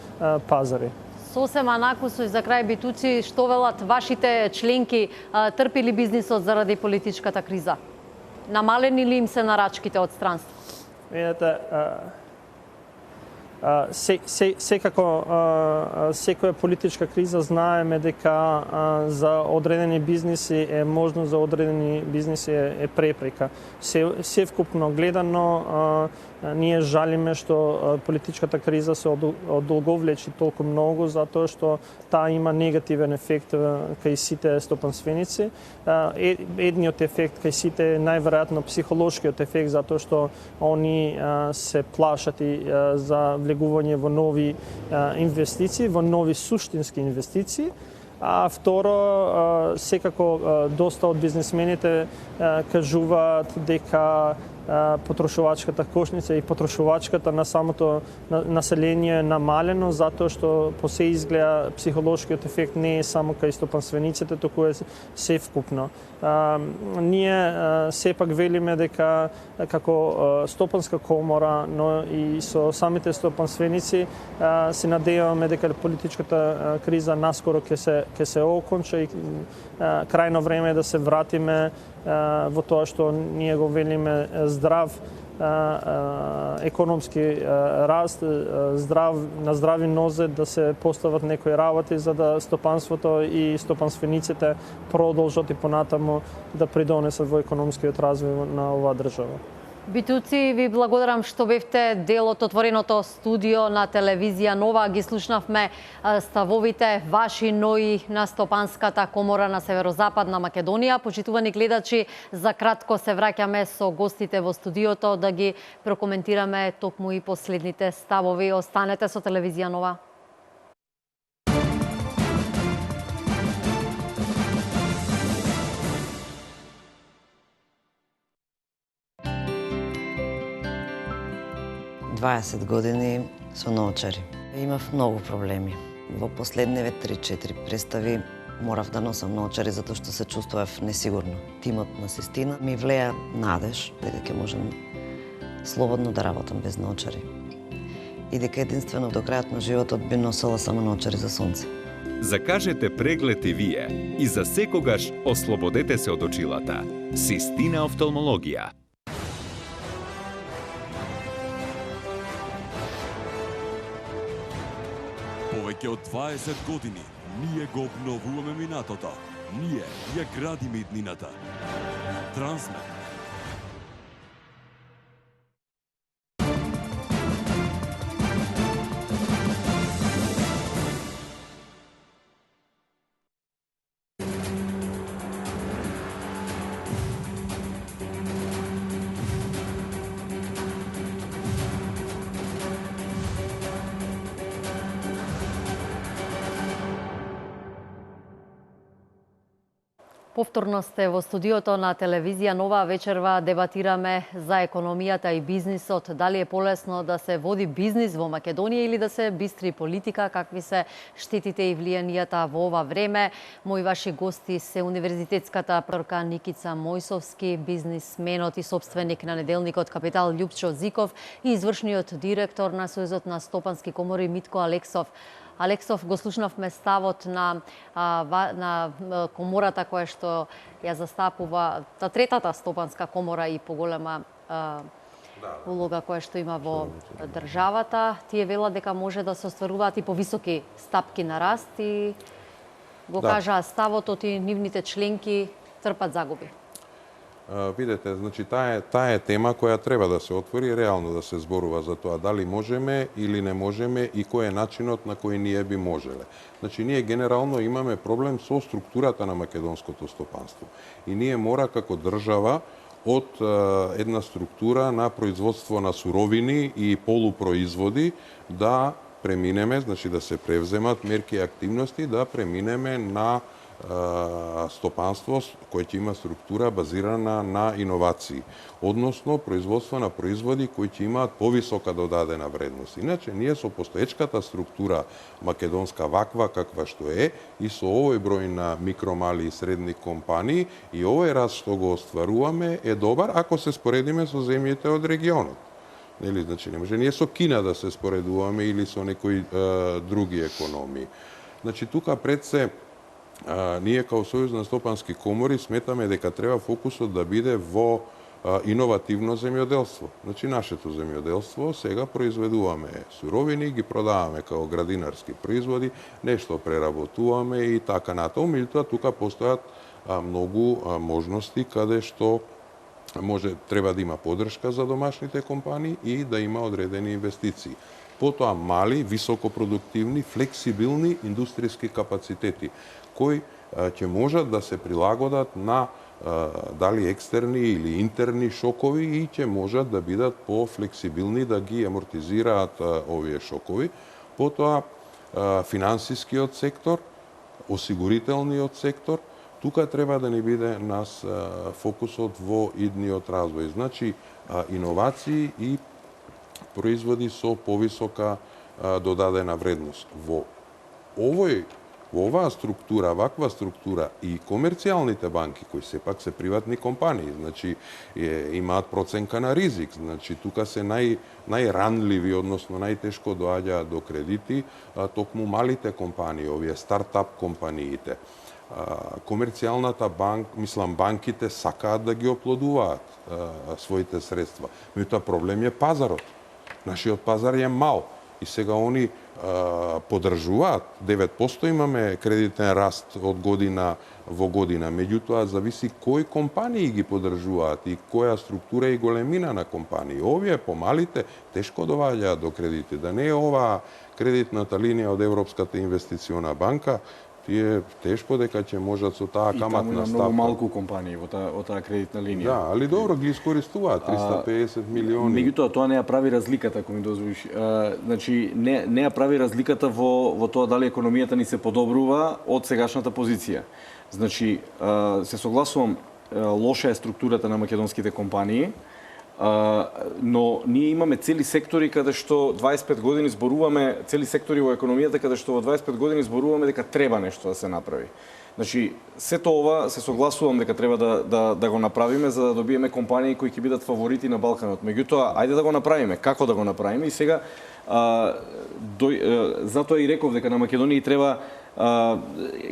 пазари. Сосема накусој за крај Битуци, што велат вашите членки, трпи ли бизнисот заради политичката криза? Намалени ли им се нарачките од странство? Секако секоја политичка криза знаеме дека за одредени бизниси е можно, за одредени бизниси е препрека. Севкупно гледано ние жалиме што политичката криза се одолговлечи толку многу затоа што таа има негативен ефект кај сите стопанственици. Едниот ефект кај сите е најверојатно психолошкиот ефект затоа што они се плашат и за влегување во нови инвестиции, во нови суштински инвестиции. А второ, секако доста од бизнисмените кажуваат дека потрошувачката кошница и потрошувачката на самото население е намалено затоа што по се изгледа психолошкиот ефект не е само кај стопанствениците, туку е севкупно. Ние сепак велиме дека како стопанска комора, но и со самите стопанственици се надеваме дека политичката криза наскоро ќе се оконча и крајно време е да се вратиме во тоа што ние го велиме здрав економски раст, на здрави нозе да се постават некои работи за да стопанството и стопанствениците продолжат и понатаму да придонесат во економскиот развој на оваа држава. Битуци, ви благодарам што бевте дел од отвореното студио на телевизија Нова. Ги слушнавме ставовите ваши, но и на Стопанската комора на Северозападна Македонија. Почитувани гледачи, за кратко се враќаме со гостите во студиото да ги прокоментираме токму и последните ставови. Останете со телевизија Нова. Дваесет години со научари. Имав многу проблеми. Во последниве 3-4 представи морав да носам научари затоа што се чувствував несигурно. Тимот на Систина ми влеа надеж дека ќе можам слободно да работам без научари. И дека единствено до крајот на животот би носела само научари за сонце. Закажете преглед и вие и за секогаш ослободете се од очилата. Систина офталмологија. Повеќе од 20 години ние го обновуваме минатото. Ние ја градиме иднината. Трансмет. Повторно сте во студиото на телевизија Нова. Вечерва дебатираме за економијата и бизнисот. Дали е полесно да се води бизнис во Македонија или да се бистри политика, какви се штетите и влијанијата во ова време. Мои ваши гости се универзитетската професорка Никица Мојсовски, бизнисменот и собственик на неделникот Капитал Љупчо Зиков и извршниот директор на Сојузот на стопански комори Митко Алексов. Алексов, го слушнавме ставот на комората која што ја застапува третата стопанска комора и поголема улога која што има во државата. Тие велат дека може да се остваруваат и повисоки стапки на раст и го кажаа ставот и нивните членки трпат загуби. Видете, значи таа е тема која треба да се отвори, реално да се зборува за тоа дали можеме или не можеме и кој е начинот на кој ние би можеле. Значи ние генерално имаме проблем со структурата на македонското стопанство. И ние мора како држава од една структура на производство на суровини и полупроизводи да преминеме, значи да се превземат мерки и активности, да преминеме на стопанство кој ќе има структура базирана на иновации, односно производство на производи кои ќе имаат повисока додадена вредност. Иначе ние со постоечката структура македонска ваква каква што е и со овој број на микро, мали и средни компании и овој раст што го остваруваме е добар ако се споредиме со земјите од регионот. Нели, значи не може ние со Кина да се споредуваме или со некои други економии. Значи тука пред се ние као Сојуз на стопански комори сметаме дека треба фокусот да биде во иновативно земјоделство. Значи, нашето земјоделство сега произведуваме суровини, ги продаваме као градинарски производи, нешто преработуваме и така натаму. Меѓутоа, тука постојат многу можности каде што треба да има поддршка за домашните компании и да има одредени инвестиции. Потоа мали, високопродуктивни, флексибилни индустријски капацитети кои ќе можат да се прилагодат на дали екстерни или интерни шокови и ќе можат да бидат по-флексибилни да ги амортизираат овие шокови. Потоа финансискиот сектор, осигурителниот сектор, тука треба да ни биде нас фокусот во идниот развој. Значи, иновации и производи со повисока додадена вредност. Во оваа структура, ваква структура и комерцијалните банки, кои сепак се приватни компании, значи имаат проценка на ризик, значи тука се најранливи, односно најтешко доаѓаат до кредити, токму малите компании, овие стартап компаниите. Комерцијалната банките сакаат да ги оплодуваат своите средства. Меѓутоа проблем е пазарот. Нашиот пазар е мал и сега они поддржуваат. 9% имаме кредитен раст од година во година. Меѓутоа зависи кои компании ги поддржуваат и која структура и големина на компании. Овие помалите тешко доваѓаат до кредити. Да не е оваа кредитната линија од Европската инвестициона банка, тие тешко дека ќе можат со таа каматна ставка. И таму има многу малку компании во таа кредитна линија. Да, али добро ги искористуваат 350 милиони. Меѓутоа тоа не ја прави разликата, ако ми дозволиш. Значи не ја прави разликата во тоа дали економијата ни се подобрува од сегашната позиција. Значи се согласувам, лоша е структурата на македонските компании, но ние имаме цели сектори каде што 25 години зборуваме, цели сектори во економијата каде што во 25 години зборуваме дека треба нешто да се направи. Значи, сето ова се согласувам дека треба да го направиме за да добиеме компании кои ќе бидат фаворити на Балканот. Меѓутоа, ајде да го направиме. Како да го направиме? И сега затоа и реков дека на Македонија треба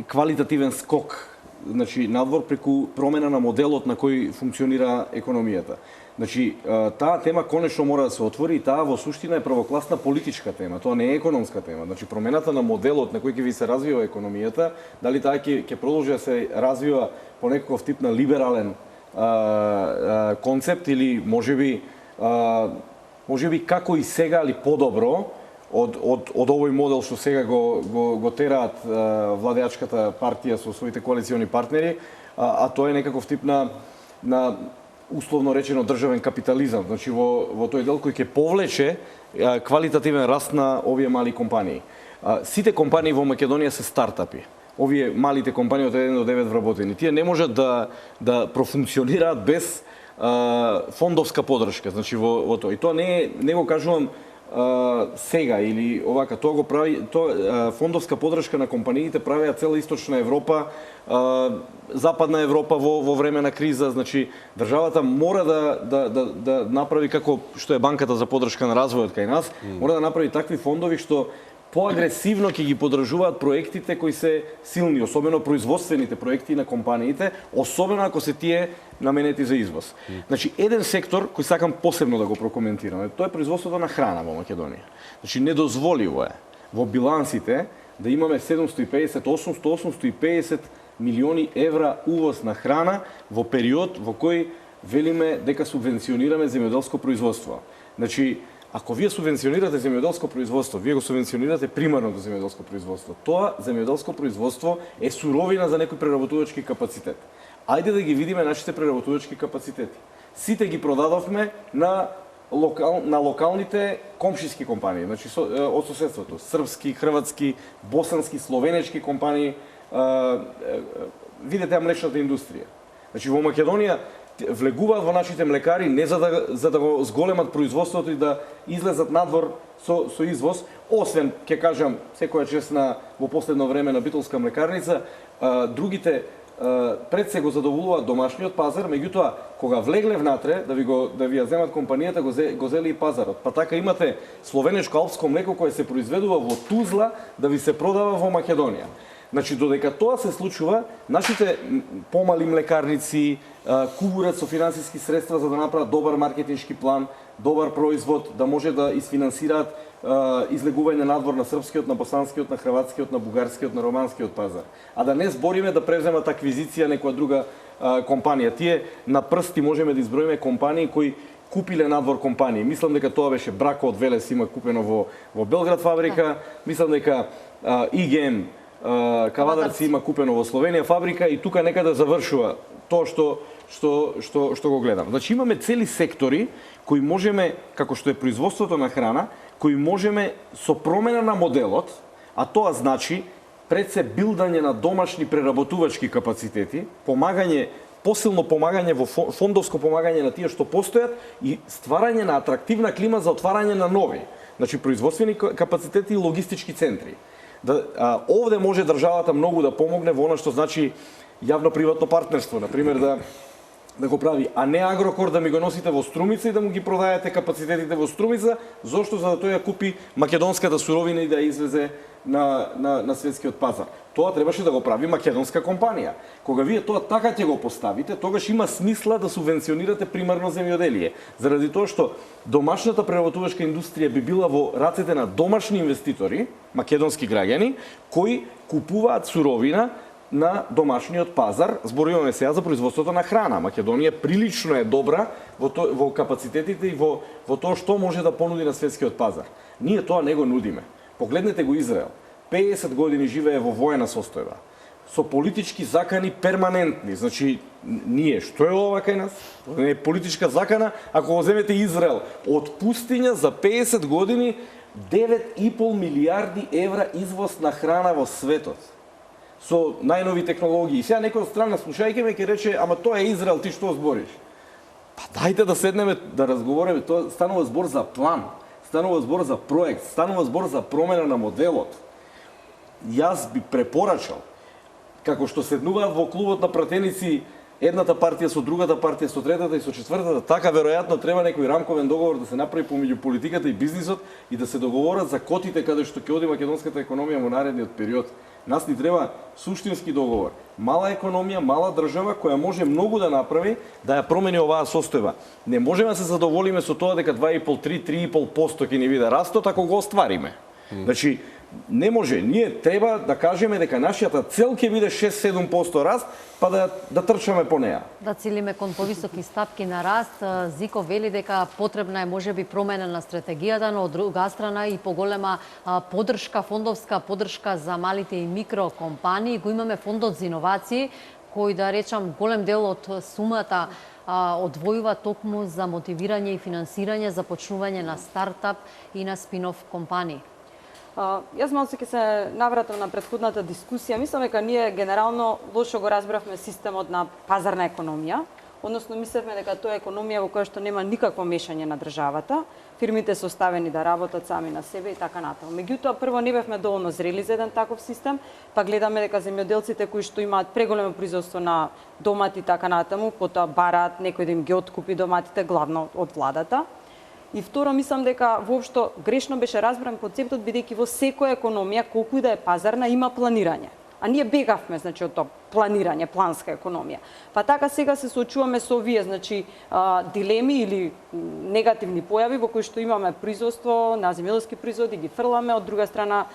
квалитативен скок, значи надвор преку промена на моделот на кој функционира економијата. Значи, таа тема конечно мора да се отвори и таа во суштина е првокласна политичка тема, тоа не е економска тема. Значи, промената на моделот на кој ќе ви се развива економијата, дали таа ќе продолжи да се развива по некаков тип на либерален концепт или можеби како и сега, али подобро од овој модел што сега го тераат владеачката партија со своите коалициони партнери, а тоа е некаков тип на условно речено државен капитализам, значи во тој дел кој ќе повлече квалитативен раст на овие мали компании. Сите компании во Македонија се стартапи. Овие малите компании од 1 до 9 вработени, тие не можат да профункционираат без фондовска поддршка, значи во тоа. И тоа не го кажувам сега или овака, тоа го прави, фондовска поддршка на компаниите правеа цела Источна Европа, Западна Европа во време на криза, значи државата мора да направи како што е банката за поддршка на развојот кај нас, мора да направи такви фондови што поагресивно ќе ги поддржуваат проектите кои се силни, особено производствените проекти на компаниите, особено ако се тие наменети за извоз. Значи, еден сектор кој сакам посебно да го прокоментираме, тоа е производството на храна во Македонија. Значи, недозволиво е во билансите да имаме 750-850 милиони евра увоз на храна во период во кој велиме дека субвенционираме земјоделско производство. Значи, ако вие субвенционирате земјоделско производство, вие го субвенционирате примарното земјоделско производство. Тоа земјоделско производство е суровина за некој преработувачки капацитет. Ајде да ги видиме нашите преработувачки капацитети. Сите ги продадовме на локалните комшиски компании, значи од соседството, српски, хрватски, босански, словенечки компании. Видете млечната индустрија. Значи во Македонија влегуваат во нашите млекари не за да го зголемат производството и да излезат надвор со извоз, освен, ќе кажам, секоја чест во последно време на Битолска млекарница, другите пред се го задоволуваат домашниот пазар, меѓутоа кога влегле внатре да ви ја земат компанијата, го зели и пазарот. Па така имате словенечко алпско млеко кое се произведува во Тузла да ви се продава во Македонија. Значи, додека тоа се случува, нашите помали млекарници кубурат со финансиски средства за да направат добар маркетиншки план, добар производ, да може да isfinansираат излегување надвор на српскиот, на босанскиот, на хрватскиот, на бугарскиот, на романскиот пазар. А да не збориме да преземат аквизиција некоја друга компанија. Тие на прсти можеме да изброиме компании кои купиле надвор компании. Мислам дека тоа беше Брако од Велес има купено во Белград фабрика, мислам дека ИГМ Кавадарци има купено во Словенија фабрика и тука некаде завршува тоа што го гледам. Значи имаме цели сектори кои можеме, како што е производството на храна, кои можеме со промена на моделот, а тоа значи пред се билдање на домашни преработувачки капацитети, посилно помагање во фондовско помагање на тие што постојат и стварање на атрактивна клима за отварање на нови, значи производствени капацитети и логистички центри. Овде може државата многу да помогне во она што значи јавно-приватно партнерство, например да го прави, а не Агрокор да ми го носите во Струмица и да му ги продајате капацитетите во Струмица, зошто за да тој ја купи македонската суровина и да ја извезе на светскиот пазар. Тоа требаше да го прави македонска компанија. Кога вие тоа така ќе го поставите, тогаш има смисла да субвенционирате примарно земјоделие. Заради тоа што домашната преработувачка индустрија би била во рацете на домашни инвеститори, македонски граѓани, кои купуваат суровина на домашниот пазар. Зборуваме сега за производството на храна. Македонија прилично е добра во капацитетите и во тоа што може да понуди на светскиот пазар. Ние тоа не го нудиме. Погледнете го Израел. 50 години живее во воена состојба. Со политички закани перманентни. Значи, ние, што е ова кај нас? Не е политичка закана, ако го земете Израел од пустиња за 50 години 9,5 милиарди евра извоз на храна во светот. Со најнови технологии. И сега некој од страна слушајќи ме ќе рече, ама тоа е Израел, ти што збориш? Па дајте да седнеме да разговореме, тоа станува збор за план, станува збор за проект, станува збор за промена на моделот. Јас би препорачал, како што седнуваат во клубот на пратеници едната партија со другата партија, со третата и со четвртата, така веројатно треба некој рамковен договор да се направи помеѓу политиката и бизнисот и да се договорат за котите каде што ќе оди македонската економија во наредниот период. Нас ни треба суштински договор. Мала економија, мала држава која може многу да направи да ја промени оваа состојба. Не можеме да се задоволиме со тоа дека 2,5-3,5% ќе ни биде растот ако го оствариме. Значи, не може. Ние треба да кажеме дека нашата цел ќе биде 6-7% раст, па да трчаме по неа. Да целиме кон повисоки стапки на раст. Зико вели дека потребна е можеби промена на стратегијата, но од друга страна и поголема поддршка, фондовска поддршка за малите и микро компании. Го имаме фондот за иновации, кој да речам голем дел од сумата одвојува токму за мотивирање и финансирање, започнување на стартап и на спин-оф компании. Јас малку ќе се навратам на претходната дискусија. Мислам дека ние генерално лошо го разбравме системот на пазарна економија, односно мислевме дека тоа е економија во која што нема никакво мешање на државата, фирмите се оставени да работат сами на себе и така натаму. Меѓутоа, прво не бевме доволно зрели за еден таков систем, па гледаме дека земјоделците кои што имаат преголемо производство на домати и така натаму, потоа бараат некој да им ги откупи доматите, главно од владата. И второ, мислам дека воопшто грешно беше разбран концептот, бидејќи во секоја економија, колку и да е пазарна, има планирање. А ние бегавме, значи, од тоа планирање, планска економија. Па така сега се соочуваме со овие, значи, дилеми или негативни појави во кои што имаме производство на земјоделски производи, ги фрламе, од друга страна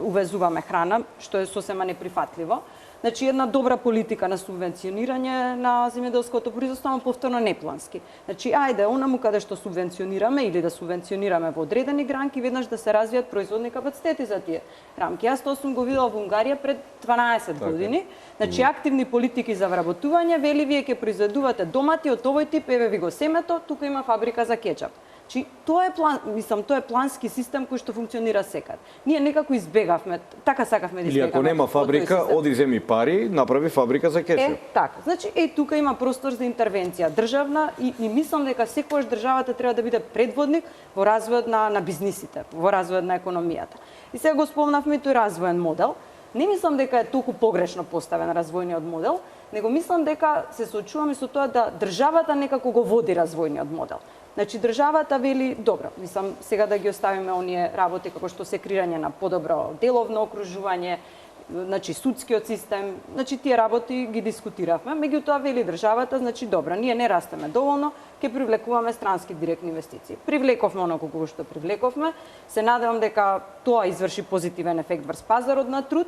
увезуваме храна, што е сосема неприфатливо. Значи, една добра политика на субвенционирање на земјоделското производство, ама повторно неплански. Значи, ајде, онаму каде што субвенционираме или да субвенционираме во одредени гранки, веднаш да се развијат производни капацитети за тие рамки. Јас тоа сум го видела во Унгарија пред 12 години. Значи, активни политики за вработување, вели вие ќе произведувате домати од овој тип, еве ви го семето, тука има фабрика за кетчап. Значи, тоа е план, мислам, тоа е плански систем кој што функционира секад. Ние некако избегавме, така сакавме да избегавме. Или ако нема фабрика, оди земи пари, направи фабрика за кетчуп. Така. Значи, тука има простор за интервенција државна и мислам дека секогаш државата треба да биде предводник во развојот на бизнисите, во развојот на економијата. И сега го спомнавме тој развоен модел. Не мислам дека е толку погрешно поставен развојниот модел, него мислам дека се соочуваме со тоа да државата некако го води развојниот модел. Значи, државата вели, добро, мислам, сега да ги оставиме оние работи како што се креирање на подобро деловно окружување, значи судскиот систем, значи тие работи ги дискутиравме, меѓутоа вели државата, значи добра, ние не растеме доволно, ќе привлекуваме странски директни инвестиции. Привлековме оноко кога што привлековме, се надевам дека тоа изврши позитивен ефект врз пазарот на труд,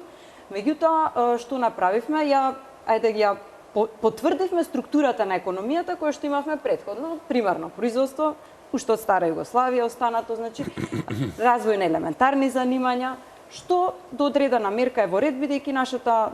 меѓутоа што направивме, ја потврдивме структурата на економијата која што имавме претходно, примерно производство, уште од стара Југославија останато, значи развој на елементарни занимања, што до одредена мерка е во ред, бидејќи нашата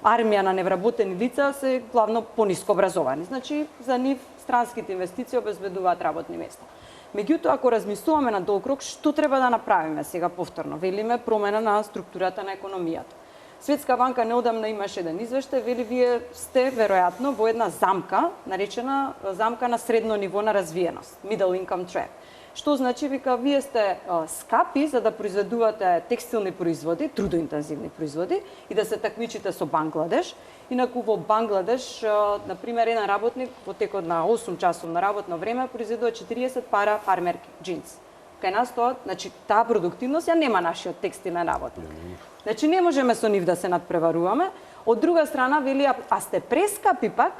армија на невработени лица се главно пониско образовани. Значи, за нив странските инвестиции обезбедуваат работни места. Меѓутоа, ако размислуваме на долг рок, што треба да направиме сега повторно? Велиме промена на структурата на економијата. Светска банка неодамна имаше еден извештај, вели вие сте веројатно во една замка, наречена замка на средно ниво на развиеност, middle income trap. Што значи, вика, вие сте скапи за да произведувате текстилни производи, трудоинтензивни производи и да се такмичите со Бангладеш. Инаку во Бангладеш, например, еден работник во текот на 8 часов на работно време произведува 40 пара фармерки джинс. Кај нас тоа, значи, таа продуктивност ја нема нашиот текстилен работник. Значи, не можеме со нив да се надпреваруваме. Од друга страна, вели, а сте прескапи пак,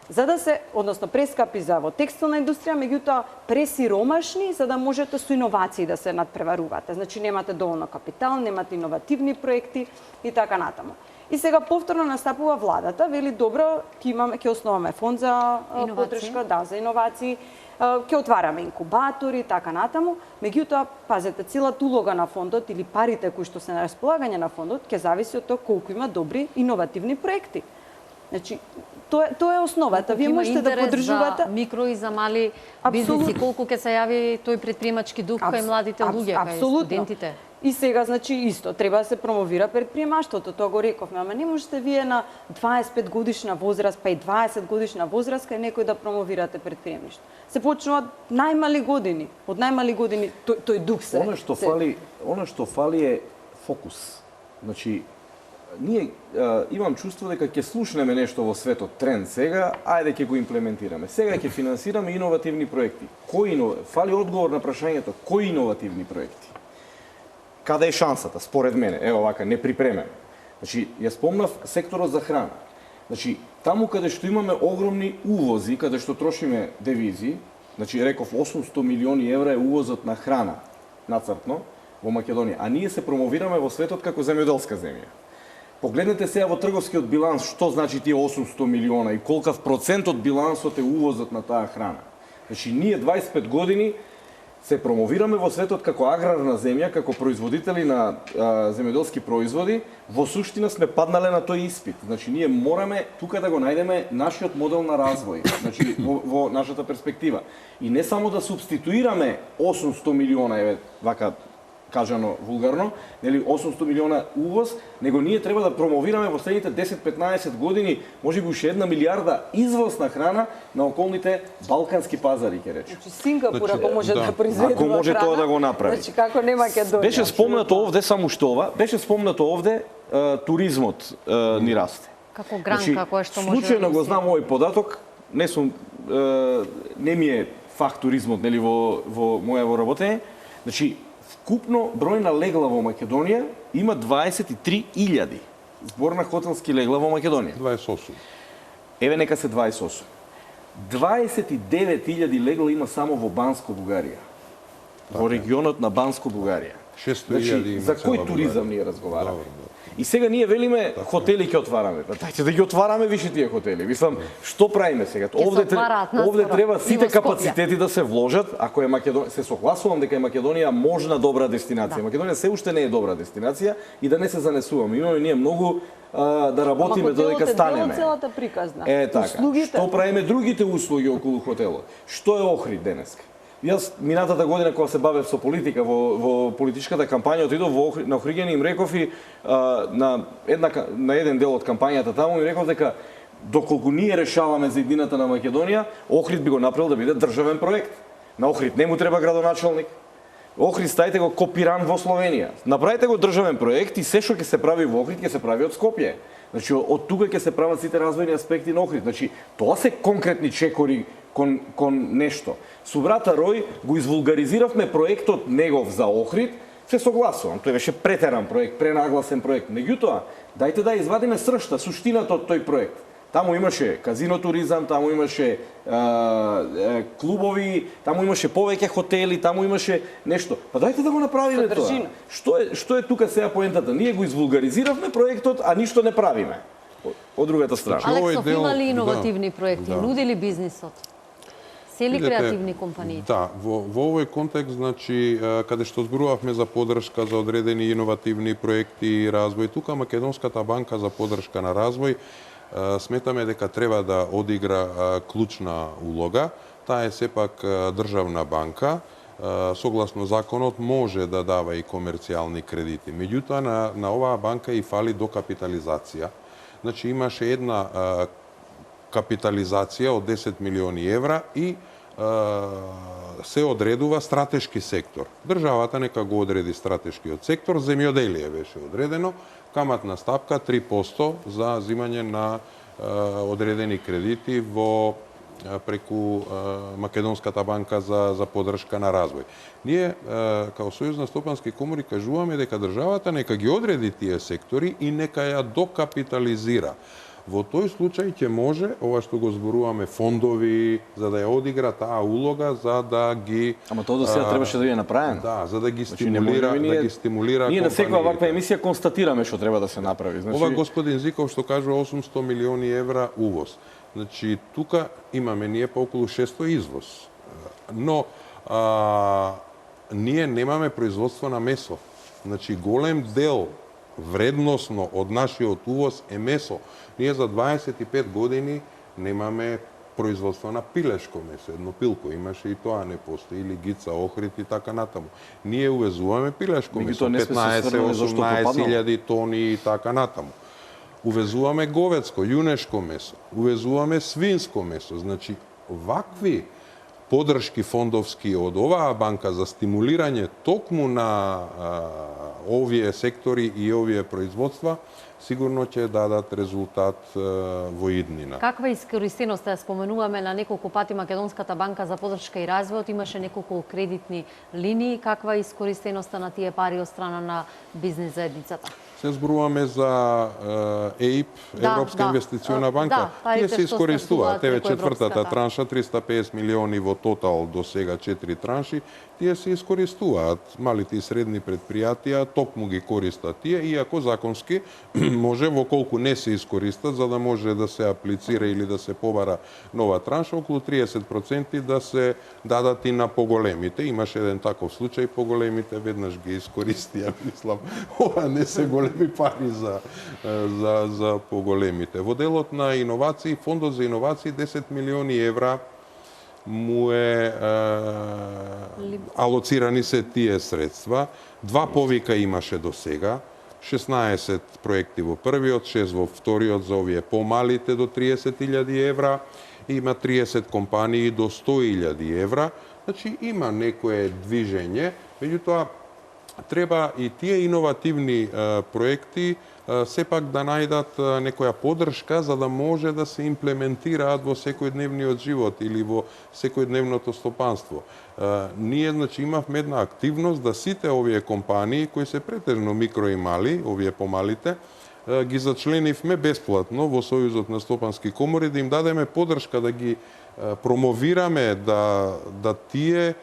за да се, односно прескапи за во текстилна индустрија, меѓутоа пресиромашни за да можете со иновации да се надпреварувате. Значи немате доволно капитал, немате иновативни проекти и така натаму. И сега повторно настапува владата, вели добро, ќе основаме фонд за поддршка, за иновации, ќе отвараме инкубатори и така натаму. Меѓутоа, пазете, целата улога на фондот или парите кои што се на располагање на фондот ќе зависи од тоа колку има добри иновативни проекти. Значи, тоа е основата. Вие можете да поддржувате за микро и за мали бизниси, колку ќе се јави тој предприемачки дух кај младите луѓе, кај студентите. И сега, значи, исто, треба да се промовира предприемаштвото, тоа го рековме, ама не можете вие на 25 годишна возраст, па и 20 годишна возраст, кај некој да промовирате предприемништво. Се почнува од најмали години, тој дух се. Она што фали е фокус. Значи, ние имам чувство дека ќе слушнеме нешто во светот тренд сега, ајде ќе го имплементираме. Сега ќе финансираме иновативни проекти. Фали одговор на прашањето кои иновативни проекти? Каде е шансата, според мене? Ево вака, неприпремен. Значи, ја спомнав секторот за храна. Значи, таму каде што имаме огромни увози, каде што трошиме девизи, значи, реков 800 милиони евра е увозот на храна, нацртно, во Македонија, а ние се промовираме во светот како земјоделска земја. Погледнете сега во трговскиот биланс што значи тие 800 милиона и колкав процент од билансот е увозот на таа храна. Значи, ние 25 години се промовираме во светот како аграрна земја, како производители на земјоделски производи, во суштина сме паднале на тој испит. Значи, ние мораме тука да го најдеме нашиот модел на развој, значи, во нашата перспектива. И не само да субституираме 800 милиона, еве, вака кажано вулгарно, нели 800 милиона увоз, него ние треба да промовираме во следните 10-15 години, можеби уште 1 милиарда извоз на храна на околните балкански пазари, ќе речем. Значи Сингапур ако може да произведува ако може тоа да го направи. Значи како не Македонија. Беше спомнато овде само што ова, беше спомнато овде туризмот ни расте. Како гранка која што може. Случајно го знам овој податок, не ми е факт туризмот нели во моја работење. Значи вкупно број на легла во Македонија има 23.000. Збор на хотелски легла во Македонија. 28. Еве нека се 28. 29.000 легла има само во Банско Бугарија. Во регионот на Банско Бугарија. 600.000 за кој туризам ние разговараме? И сега ние велиме хотели ќе отвараме. Па дајте да ги отвараме више тие хотели. Мислам, што правиме сега? Овде треба сите капацитети да се вложат, ако е Македонија, се согласувам дека е Македонија можна добра дестинација. Македонија се уште не е добра дестинација и да не се занесуваме. Имаме ние многу да работиме додека станеме. Целата приказна. Така. Што правиме другите услуги околу хотелот? Што е Охрид денеска? Јас минатата година кога се бавев со политика во политичката кампања, отидов на Охриѓани и им реков и на еден дел од кампањата таму им реков дека доколку ние решаваме за иднината на Македонија, Охрид би го направил да биде државен проект. На Охрид не му треба градоначалник. Охрид ставите го Копиран во Словенија. Направите го државен проект и се што ќе се прави во Охрид ќе се прави од Скопје. Значи од тука ќе се прават сите развојни аспекти на Охрид. Значи тоа се конкретни чекори кон нешто. Со брата Рој го извулгаризиравме проектот негов за Охрид, се согласувам. Тој беше претеран проект, пренагласен проект. Меѓутоа, дајте да извадиме сршта, суштината од тој проект. Таму имаше казино туризам, таму имаше клубови, таму имаше повеќе хотели, таму имаше нешто. Па дајте да го направиме тоа. Што е тука сега поентата? Ние го извулгаризиравме проектот, а ништо не правиме. Од другата страна. Алексов, има ли иновативни проекти? Нуди ли бизнисот? Се ли креативни компании? Да, во овој контекст, значи, каде што зборувавме за подршка за одредени иновативни проекти и развој, тука Македонската банка за подршка на развој сметаме дека треба да одигра клучна улога. Таа е сепак државна банка, согласно законот може да дава и комерцијални кредити. Меѓутоа на оваа банка и фали докапитализација. Значи имаше една капитализација од 10 милиони евра и се одредува стратешки сектор. Државата нека го одреди стратешкиот сектор, земјоделие беше одредено, каматна стапка 3% за земање на одредени кредити во преку Македонската банка за подршка на развој. Ние, као Сојуз на стопански комори, кажуваме дека државата нека ги одреди тие сектори и нека ја докапитализира. Во тој случај ќе може, ова што го зборуваме, фондови, за да ја одигра таа улога, за да ги... Ама тоа до сега требаше да ја направено. Да, за да ги стимулира, да ги стимулира компаниите. Ние на секоја ваква емисија констатираме што треба да се направи. Ова господин Зиков што кажува 800 милиони евра увоз. Значи, тука имаме ние по околу 600 извоз. Но, ние немаме производство на месо. Значи, голем дел вредносно од нашиот увоз е месо. Ние за 25 години немаме производство на пилешко месо. Едно пилко имаше и тоа не постои, или гица, охрид и така натаму. Ние увезуваме пилешко месо, 15-18 илјади тони и така натаму. Увезуваме говецко, јунешко месо, увезуваме свинско месо. Значи, вакви подршки фондовски од оваа банка за стимулирање токму на овие сектори и овие производства, сигурно ќе дадат резултат во иднина. Каква искористеност, ја споменуваме на неколку пати Македонската банка за подршка и развој, имаше неколку кредитни линии, каква е искористеноста на тие пари од страна на бизнис заедницата? Се зборуваме за ЕИП, Европска инвестициона банка. Тие се искористуваат. Еве четвртата транша, 350 милиони во тотал до сега 4 транши, тие се искористуваат. Малите и средни предпријатија токму ги користат тие, иако законски може во колку не се искористат, за да може да се аплицира или да се побара нова транша, околу 30% да се дадат и на поголемите. Имаше еден таков случај, поголемите веднаш ги искористија, мислам, ова не се големи пари за поголемите. Во делот на иновации, фондот за иновации 10 милиони евра му е алоцирани се тие средства. 2 повика имаше до сега. 16 проекти во првиот, 6 во вториот за овие помалите до 30.000 евра. Има 30 компании до 100.000 евра. Значи има некое движење, меѓутоа треба и тие иновативни проекти сепак да најдат некоја подршка за да може да се имплементираат во секојдневниот живот или во секојдневното стопанство. Ние, значи, имавме една активност да сите овие компании, кои се претежно микро и мали, овие помалите, ги зачленивме бесплатно во Сојузот на стопански комори, да им дадеме подршка, да ги промовираме, да тие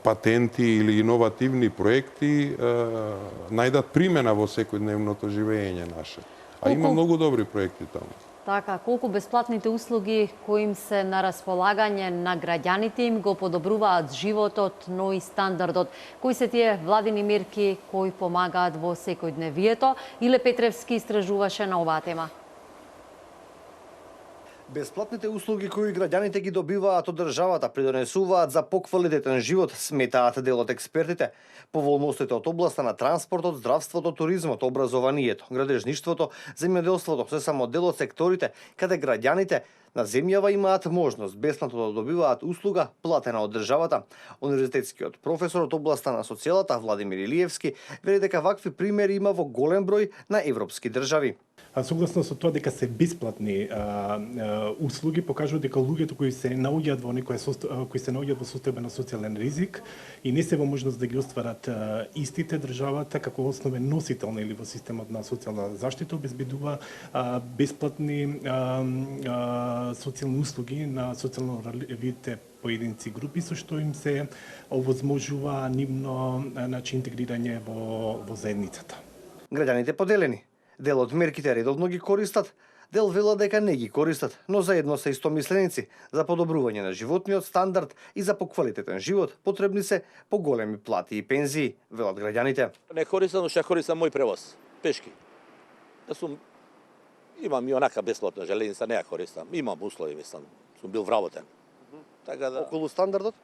патенти или иновативни проекти најдат примена во секојдневното живење наше. А има многу добри проекти таму. Така, колку бесплатните услуги кои им се на располагање на граѓаните им го подобруваат животот, но и стандардот? Кои се тие владини мерки кои помагаат во секојдневието? Иле Петревски истражуваше на оваа тема. Бесплатните услуги кои граѓаните ги добиваат од државата придонесуваат за поквалитетен живот, сметаат дел од експертите. Поволностите од областа на транспортот, здравството, туризмот, образованието, градежништвото, земјоделството се само дел од секторите каде граѓаните на земјава имаат можност бесплатно да добиваат услуга платена од државата. Универзитетскиот професор од областа на социјалата Владимир Илиевски вели дека вакви примери има во голем број на европски држави. Согласно со тоа дека се бесплатни услуги, покажува дека луѓето кои се наоѓаат во состојба на социјален ризик и не се во можност да ги остварат истите, државата како основен носител или во системот на социјална заштита обезбедува бесплатни социјални услуги на социјално ranjivите поединци групи, со што им се овозможува нивно интегрирање во заедницата. Граѓаните поделени. Дел од мерките редовно ги користат, дел велат дека не ги користат, но заедно се истомисленици. За подобрување на животниот стандард и за поквалитетен живот потребни се поголеми плати и пензии, велат граѓаните. Не користам, ше користам мој превоз, пешки. Имам и онака бесплатна железница, не ја користам. Имам услови, мислам, сум бил вработен. Така да... Околу стандардот?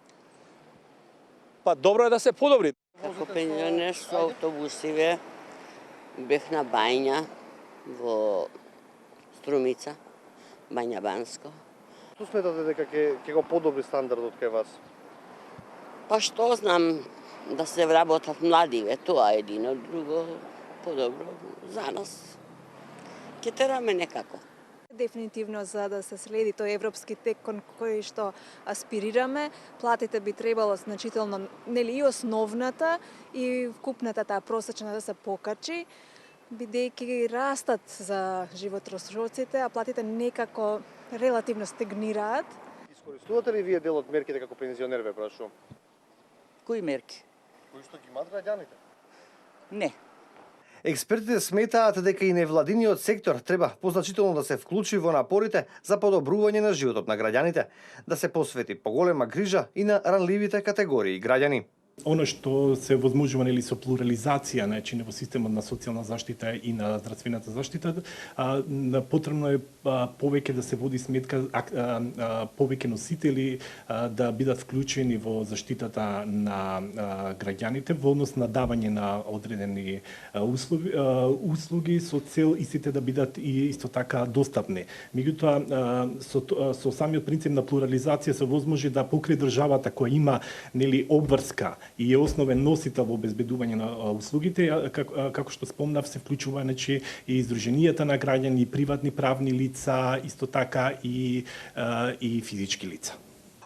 Па добро е да се подобри. Како пензионер со автобусиве бех на Бања во Струмица, Бања Банско. Што сметате дека ќе го подобри стандардот кај вас? Па што знам, да се вработат младиве, тоа е едино, друго подобро за нас. Ќе тераме некако. Дефинитивно за да се следи тој европски тек кон кој што аспирираме, платите би требало значително, нели и основната и вкупната таа просечна да се покачи, бидејќи растат за животрошоците, а платите некако релативно стегнираат. Искористувате ли вие дел од мерките како пензионер, ве прашувам? Кои мерки? Кои што ги имаат граѓаните? Не. Експертите сметаат дека и невладиниот сектор треба позначително да се вклучи во напорите за подобрување на животот на граѓаните, да се посвети поголема грижа и на ранливите категории граѓани. Оно што се возможува нели со плурализација во системот на социјална заштита и на здравствената заштита, потребно е повеќе да се води сметка повеќе носители да бидат вклучени во заштитата на граѓаните во однос на давање на одредени услуги со цел истите да бидат и исто така достапни. Меѓутоа со самиот принцип на плурализација се возможи да покрај државата која има нели обврска и е основен носител во обезбедување на услугите, како што спомнав, се вклучува и издруженијата на граѓани, и приватни правни лица, исто така и физички лица.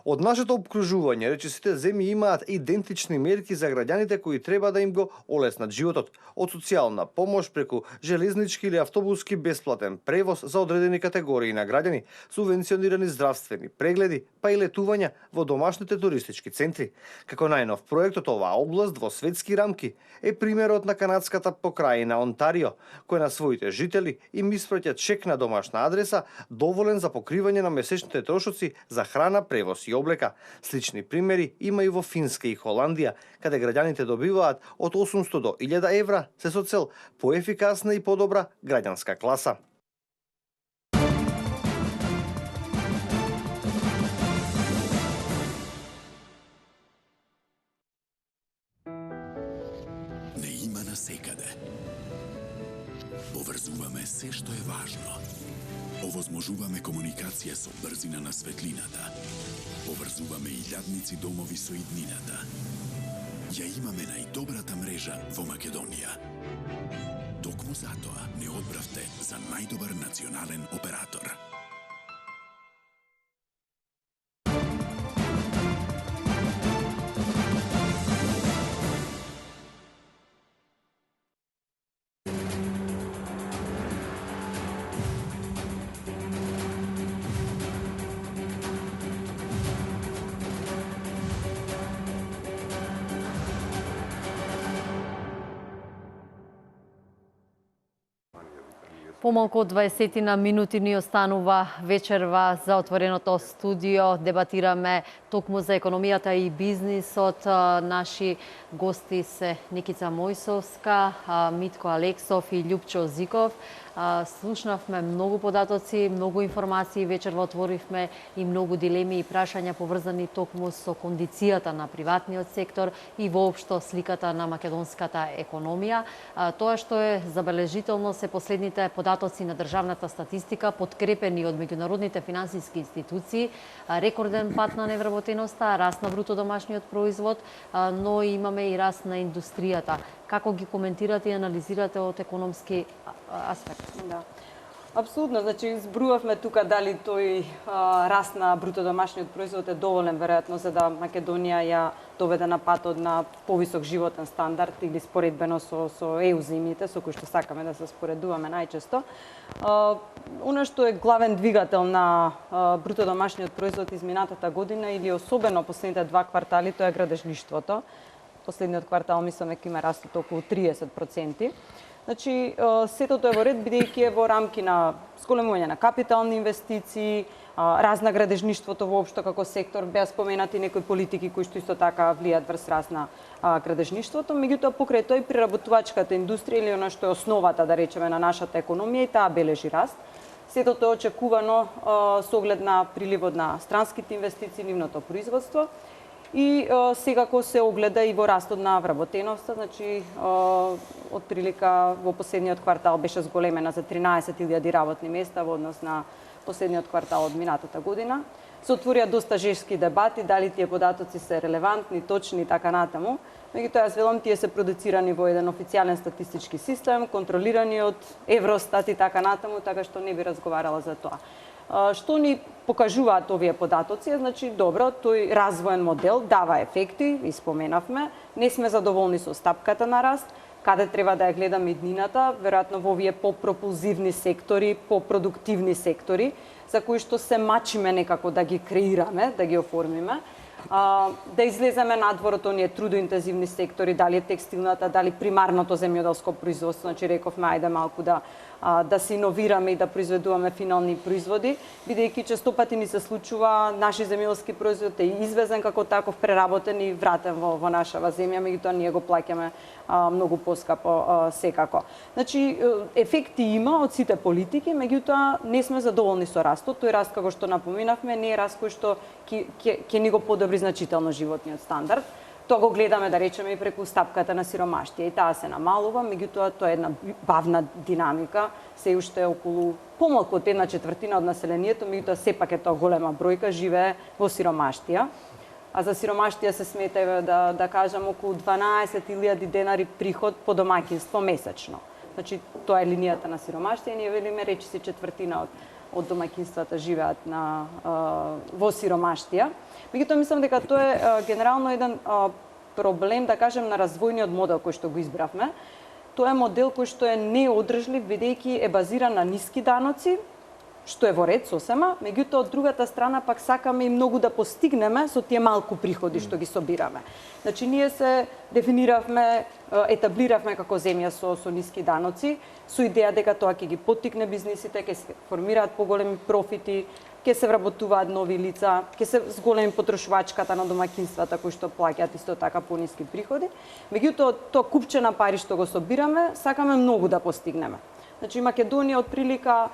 Од нашето обкружување, речисите земји имаат идентични мерки за граѓаните кои треба да им го олеснат животот. Од социјална помош преку железнички или автобуски бесплатен превоз за одредени категории на граѓани, субвенционирани здравствени прегледи, па и летувања во домашните туристички центри. Како најнов проектот оваа област во светски рамки е примерот на канадската покрајина Онтарио, кој на своите жители им испраќа чек на домашна адреса, доволен за покривање на месечните трошоци за храна, превоз и облека. Слични примери има и во Финска и Холандија, каде граѓаните добиваат од 800 до 1000 евра, се со цел поефикасна и подобра граѓанска класа. Не има насекаде. Поврзуваме се што е важно. Овозможуваме комуникација со брзина на светлината. Поврзуваме и илјадници домови со иднината. Ја имаме најдобрата мрежа во Македонија. Токму затоа не одбравте за најдобар национален оператор. Помалку од 20 минути ни останува вечерва за отвореното студио. Дебатираме токму за економијата и бизнисот. Наши гости се Никица Мојсовска, Митко Алексов и Љупчо Зиков. Слушнавме многу податоци, многу информации, вечерва отворивме и многу дилеми и прашања поврзани токму со кондицијата на приватниот сектор и воопшто сликата на македонската економија. Тоа што е забележително се последните податоци на државната статистика, подкрепени од меѓународните финансиски институции, рекорден пат на невработеноста, раст на бруто домашниот производ, но имаме и раст на индустријата. Како ги коментирате и анализирате од економски аспект? Да. Апсолутно, значи зборувавме тука дали тој раст на бруто домашниот производ е доволен веројатно за да Македонија ја доведе на патот на повисок животен стандард или споредбено со ЕУ земјите со кои што сакаме да се споредуваме најчесто. Она што е главен двигател на бруто домашниот производ изминатата година или особено последните 2 квартали, тоа е градежништвото. Последниот квартал мислам дека има раст од околу 30%. Значи, сето тоа е во ред, бидејќи е во рамки на зголемување на капитални инвестиции, раст на градежништвото воопшто како сектор, беа споменати некои политики кои што исто така влијаат врз раст на градежништвото, меѓутоа покрај тој преработувачката индустрија или она што е основата, да речеме, на нашата економија и таа бележи раст. Сето тоа е очекувано со оглед на приливот на странските инвестиции, нивното производство. И секако се огледа и во растот на вработеноста, значи од прилика во последниот квартал беше зголемена за 13.000 работни места во однос на последниот квартал од минатата година. Се отворија доста жешки дебати дали тие податоци се релевантни, точни и така натаму. Меѓутоа, јас велам, тие се продуцирани во еден официјален статистички систем, контролирани од Евростат и така натаму, така што не би разговарала за тоа. Што ни покажуваат овие податоци? Значи, добро, тој развоен модел дава ефекти, и споменавме. Не сме задоволни со стапката на раст, каде треба да ја гледаме иднината, веројатно во овие попропулзивни сектори, попродуктивни сектори, за кои што се мачиме некако да ги креираме, да ги оформиме. Да излеземе надвор од оние трудоинтензивни сектори, дали е текстилната, дали примарното земјоделско производство, значи рековме ајде малку да се иновираме и да произведуваме финални производи, бидејќи често пати ни се случува наши земјоделски производ е извезен како таков, преработен и вратен во нашава земја, меѓутоа ние го плаќаме многу поскапо секако. Значи ефекти има од сите политики, меѓутоа не сме задоволни со растот. Тој раст како што напоминавме не е раст кој што ќе ни го подобри значително животниот стандард. Тоа го гледаме, да речеме, и преку стапката на сиромаштија. И таа се намалува, меѓутоа тоа е една бавна динамика. Се уште околу помалку од 1/4 од населението, меѓутоа сепак е тоа голема бројка, живее во сиромаштија. А за сиромаштија се смета, да кажам, околу 12.000 денари приход по домаќинство месечно. Значи, тоа е линијата на сиромаштија, ние велиме речиси четвртина од домаќинствата живеат во сиромаштија. Меѓутоа, мислам дека тоа е генерално еден проблем, да кажем, на развојниот модел кој што го избравме. Тоа е модел кој што е неодржлив, бидејќи е базиран на ниски даноци, што е во ред сосема, меѓутоа од другата страна пак сакаме и многу да постигнеме со тие малку приходи што ги собираме. Значи, ние се дефиниравме, етаблиравме како земја со ниски даноци, со идеја дека тоа ќе ги поттикне бизнисите, ќе се формираат поголеми профити, ќе се вработуваат нови лица, ќе се зголеми потрошувачката на домаќинствата кои што плаќаат исто така пониски приходи. Меѓутоа, тоа купче на пари што го собираме, сакаме многу да постигнеме. Значи, Македонија од прилика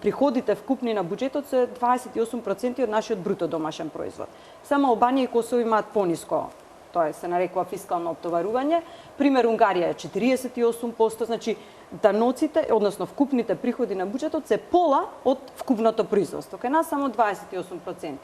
приходите вкупни на буџетот се 28% од нашиот бруто домашен производ. Само Албанија и Косово имаат пониско, тоа се нарекува фискално оптоварување. Пример Унгарија е 48%, значи даноците, односно вкупните приходи на буџетот се пола од вкупното производство. Кај нас само 28%.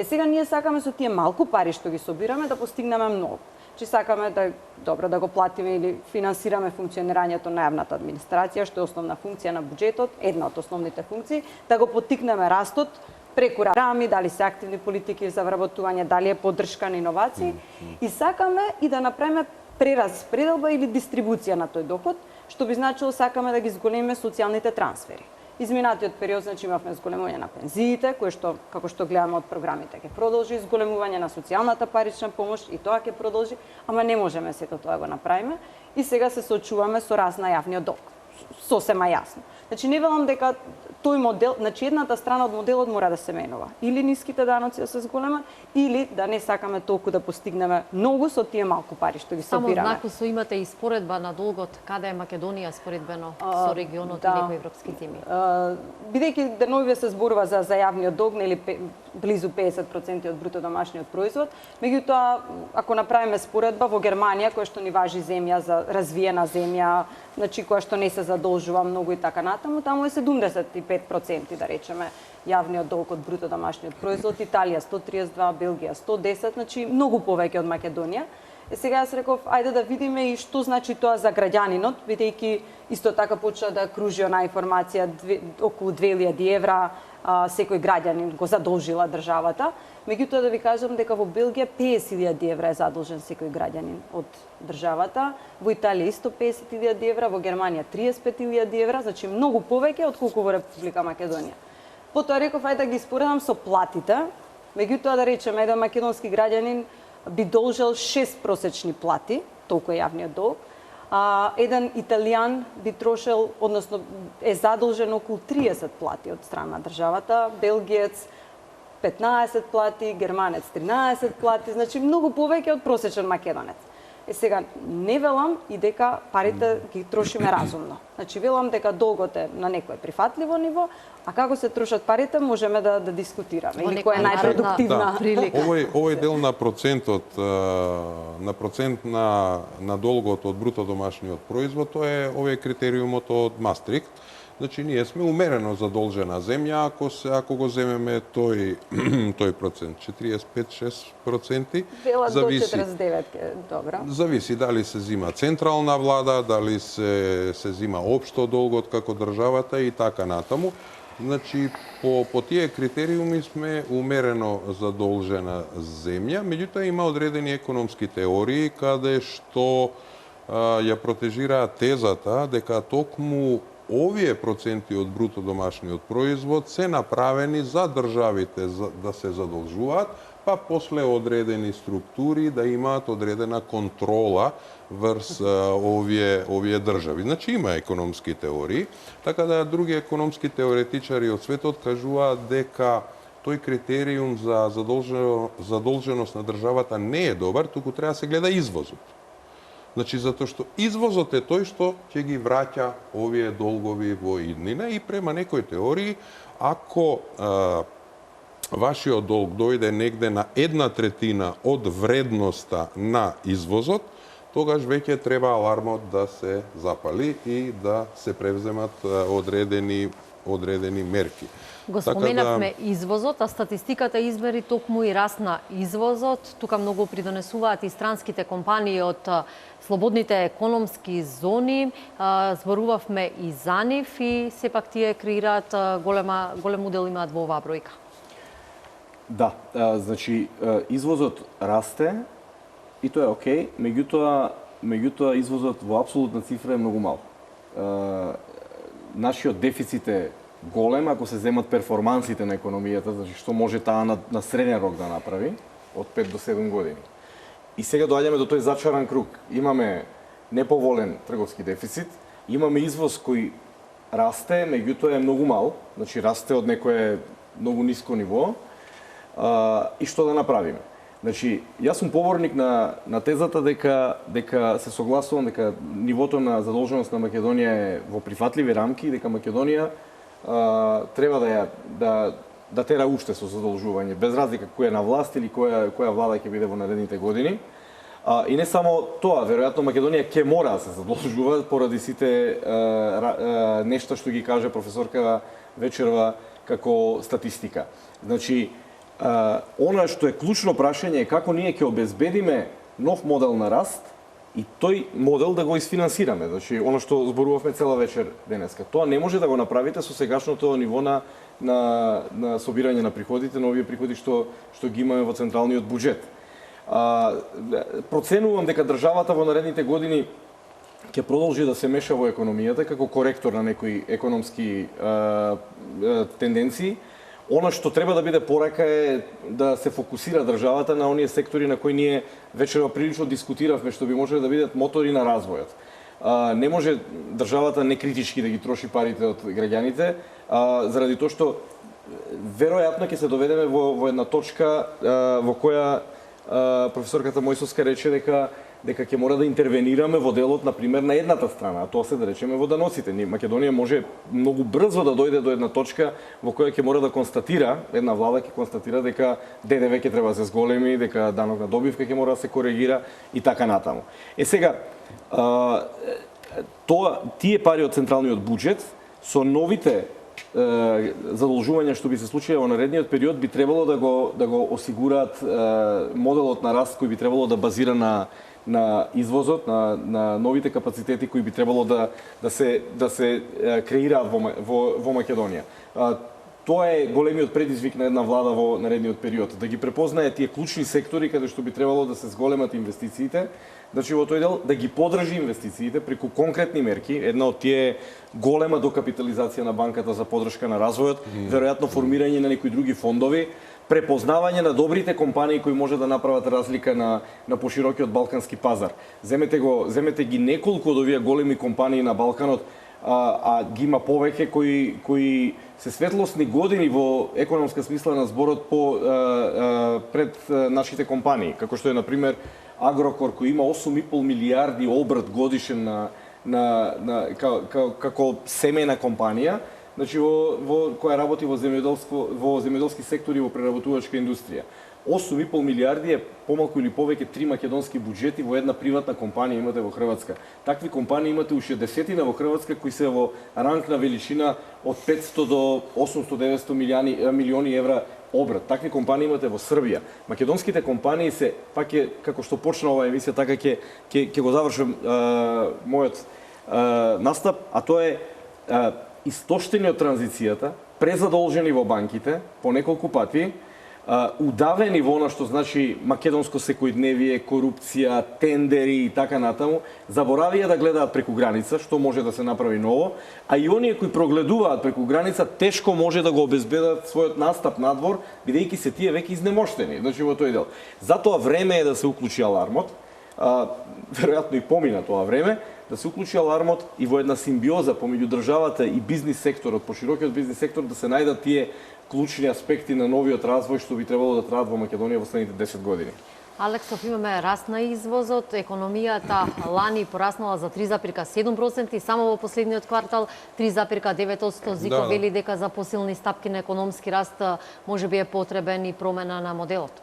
Сега ние сакаме со тие малку пари што ги собираме да постигнеме многу. Че сакаме да го платиме или финансираме функционирањето на јавната администрација, што е основна функција на буџетот, една од основните функции, да го поттикнеме растот преку програми, дали се активни политики за вработување, дали е поддршка на иновации, и сакаме и да направиме прераспределба или дистрибуција на тој доход, што би значило сакаме да ги зголемиме социјалните трансфери. Изминатиот период, значи, имавме зголемување на пензиите, кое што, како што гледаме од програмите, ќе продолжи, зголемување на социјалната парична помош, и тоа ќе продолжи, ама не можеме сето тоа да го направиме, и сега се соочуваме со раст на јавниот долг. Сосема јасно. Значи, не велам дека тој модел, значи едната страна од моделот мора да се менува. Или ниските даноци да се зголемат, или да не сакаме толку да постигнеме многу со тие малку пари што ги собираме. Само однако со имате и споредба на долгот, каде е Македонија споредбено со регионот и некои европски теми? Бидејќи деновиве се зборува за јавниот долг, нели близу 50% од бруто домашниот производ, меѓутоа ако направиме споредба во Германија, која што ни важи земја за развиена земја, значи која што не се задолжува многу и така натаму, таму е 75%, да речеме, јавниот долг од бруто домашниот производ, Италија 132, Белгија 110, значи многу повеќе од Македонија. Сега јас реков, ајде да видиме и што значи тоа за граѓанинот, бидејќи исто така почна да кружи онаа информација околу 2000 евра секој граѓанин го задолжила државата. Меѓутоа да ви кажам дека во Белгија 50.000 евра е задолжен секој граѓанин од државата, во Италија исто 50.000 евра, во Германија 35.000 евра, значи многу повеќе отколку во Република Македонија. Потоа реков ајде да ги споредам со платите, меѓутоа да речеме еден македонски граѓанин би должел 6 просечни плати, толку е јавниот долг. Еден италијан би трошел, односно е задолжен околу 30 плати од страна на државата, белгиец 15 плати, германец 13 плати, значи многу повеќе од просечен македонец. Сега, не велам и дека парите ги трошиме разумно. Значи, велам дека долгот е на некое прифатливо ниво, а како се трошат парите можеме да дискутираме. Или која е најпродуктивна прилика. Овој дел на процентот, на долгот од бруто домашниот производ, тоа е овој критериумот од Мастрихт. Значи, ние сме умерено задолжена земја, ако го земеме тој процент, 45-6%. Велат до 49, добро. Зависи дали се зима централна влада, дали се зима општо долгот како државата и така натаму. Значи, по тие критериуми сме умерено задолжена земја, меѓутоа има одредени економски теории каде што ја протежираат тезата дека токму овие проценти од бруто домашниот производ се направени за државите да се задолжуваат, па после одредени структури да имаат одредена контрола врз овие држави. Значи има економски теории, така да други економски теоретичари од светот кажуваат дека тој критериум за задолженост на државата не е добар, туку треба да се гледа извозот. Значи, затоа што извозот е тој што ќе ги враќа овие долгови во иднина и према некои теории, ако вашиот долг дојде негде на 1/3 од вредноста на извозот, тогаш веќе треба алармот да се запали и да се превземат одредени мерки. Го споменавме извозот, а статистиката измери токму и раст на извозот. Тука многу придонесуваат и странските компании од слободните економски зони. Зборувавме и за нив и сепак тие креираат голем удел имаат во оваа бројка. Да, значи извозот расте и тоа е окей, меѓутоа извозот во апсолутна цифра е многу мал. Нашиот дефицит е голем ако се земат перформансите на економијата, значи што може таа на среден рок да направи од 5 до 7 години. И сега доаѓаме до тој зачаран круг. Имаме неповолен трговски дефицит, имаме извоз кој расте, меѓутоа е многу мал, значи расте од некое многу ниско ниво. И што да направиме? Значи, јас сум поборник на тезата дека се согласувам дека нивото на задолженост на Македонија е во прифатливи рамки и дека Македонија треба да тера уште со задолжување, без разлика кој е на власт или која влада ќе биде во наредните години. И не само тоа, веројатно Македонија ќе мора да се задолжува поради сите нешта што ги каже професорка Вечерва како статистика. Значи, она што е клучно прашање е како ние ќе обезбедиме нов модел на раст и тој модел да го isfinansираме. Значи, оно што зборувавме цела вечер денеска. Тоа не може да го направите со сегашното ниво на собирање на приходите, на овие приходи што ги имаме во централниот буџет. Проценувам дека државата во наредните години ќе продолжи да се меша во економијата како коректор на некои економски тенденции. Она што треба да биде порака е да се фокусира државата на оние сектори на кои ние вечерва прилично дискутиравме, што би можеле да бидат мотори на развојот. Не може државата некритички да ги троши парите од граѓаните, заради тоа што веројатно ќе се доведеме во една точка во која професорката Мојсовска рече дека ќе мора да интервенираме во делот, например, на едната страна, а тоа се да речеме водоноците. Македонија може многу брзо да дојде до една точка во која ќе мора да констатира, една влада ќе констатира дека ДДВ ќе треба да се зголеми, дека данок на добивка ќе мора да се коригира и така натаму. Сега, тие пари од централниот буџет со новите задолжувања што би се случиле во наредниот период би требало да го осигураат моделот на раст кој би требало да базира на на извозот, на новите капацитети кои би требало да се креираат во Македонија. Тоа е големиот предизвик на една влада во наредниот период, да ги препознае тие клучни сектори каде што би требало да се зголемат инвестициите, значи во тој дел да ги подржи инвестициите преку конкретни мерки. Една од тие е голема докапитализација на банката за подршка на развојот, веројатно формирање на некои други фондови, препознавање на добрите компании кои може да направат разлика на поширокиот балкански пазар. Земете ги неколку од овие големи компании на Балканот, а ги има повеќе кои се светлосни години во економска смисла на зборот пред нашите компании, како што е на пример Агрокор, кој има 8,5 милиарди обрт годишен како семејна компанија, значи која работи во земјоделски сектор и во преработувачка индустрија. 8,5 милиарди е помалку или повеќе 3 македонски буџети во една приватна компанија имате во Хрватска. Такви компании имате уште десетина во Хрватска кои се во ранг на величина од 500 до 800-900 милиони евра обрат. Такви компании имате во Србија. Македонските компании се, пак е, како што почна оваа емисија, така ќе го завршам мојот настап, а тоа е истоштени од транзицијата, презадолжени во банките по неколку пати, удавени во она што значи македонско секојдневие, корупција, тендери и така натаму, заборавија да гледаат преку граница, што може да се направи ново, а и оние кои прогледуваат преку граница тешко може да го обезбедат својот настап надвор, бидејќи се тие веќе изнемоштени, значи во тој дел. Затоа време е да се уклучи алармот, веројатно и помина тоа време, да се уклучи алармот и во една симбиоза помеѓу државата и бизнис секторот, поширокиот бизнис сектор, да се најдат тие клучни аспекти на новиот развој што би требало да траат во Македонија во следните 10 години. Алексов, имаме раст на извозот, економијата лани пораснала за 3,7% и само во последниот квартал 3,9%. Зико вели дека за посилни стапки на економски раст можеби е потребен и промена на моделот.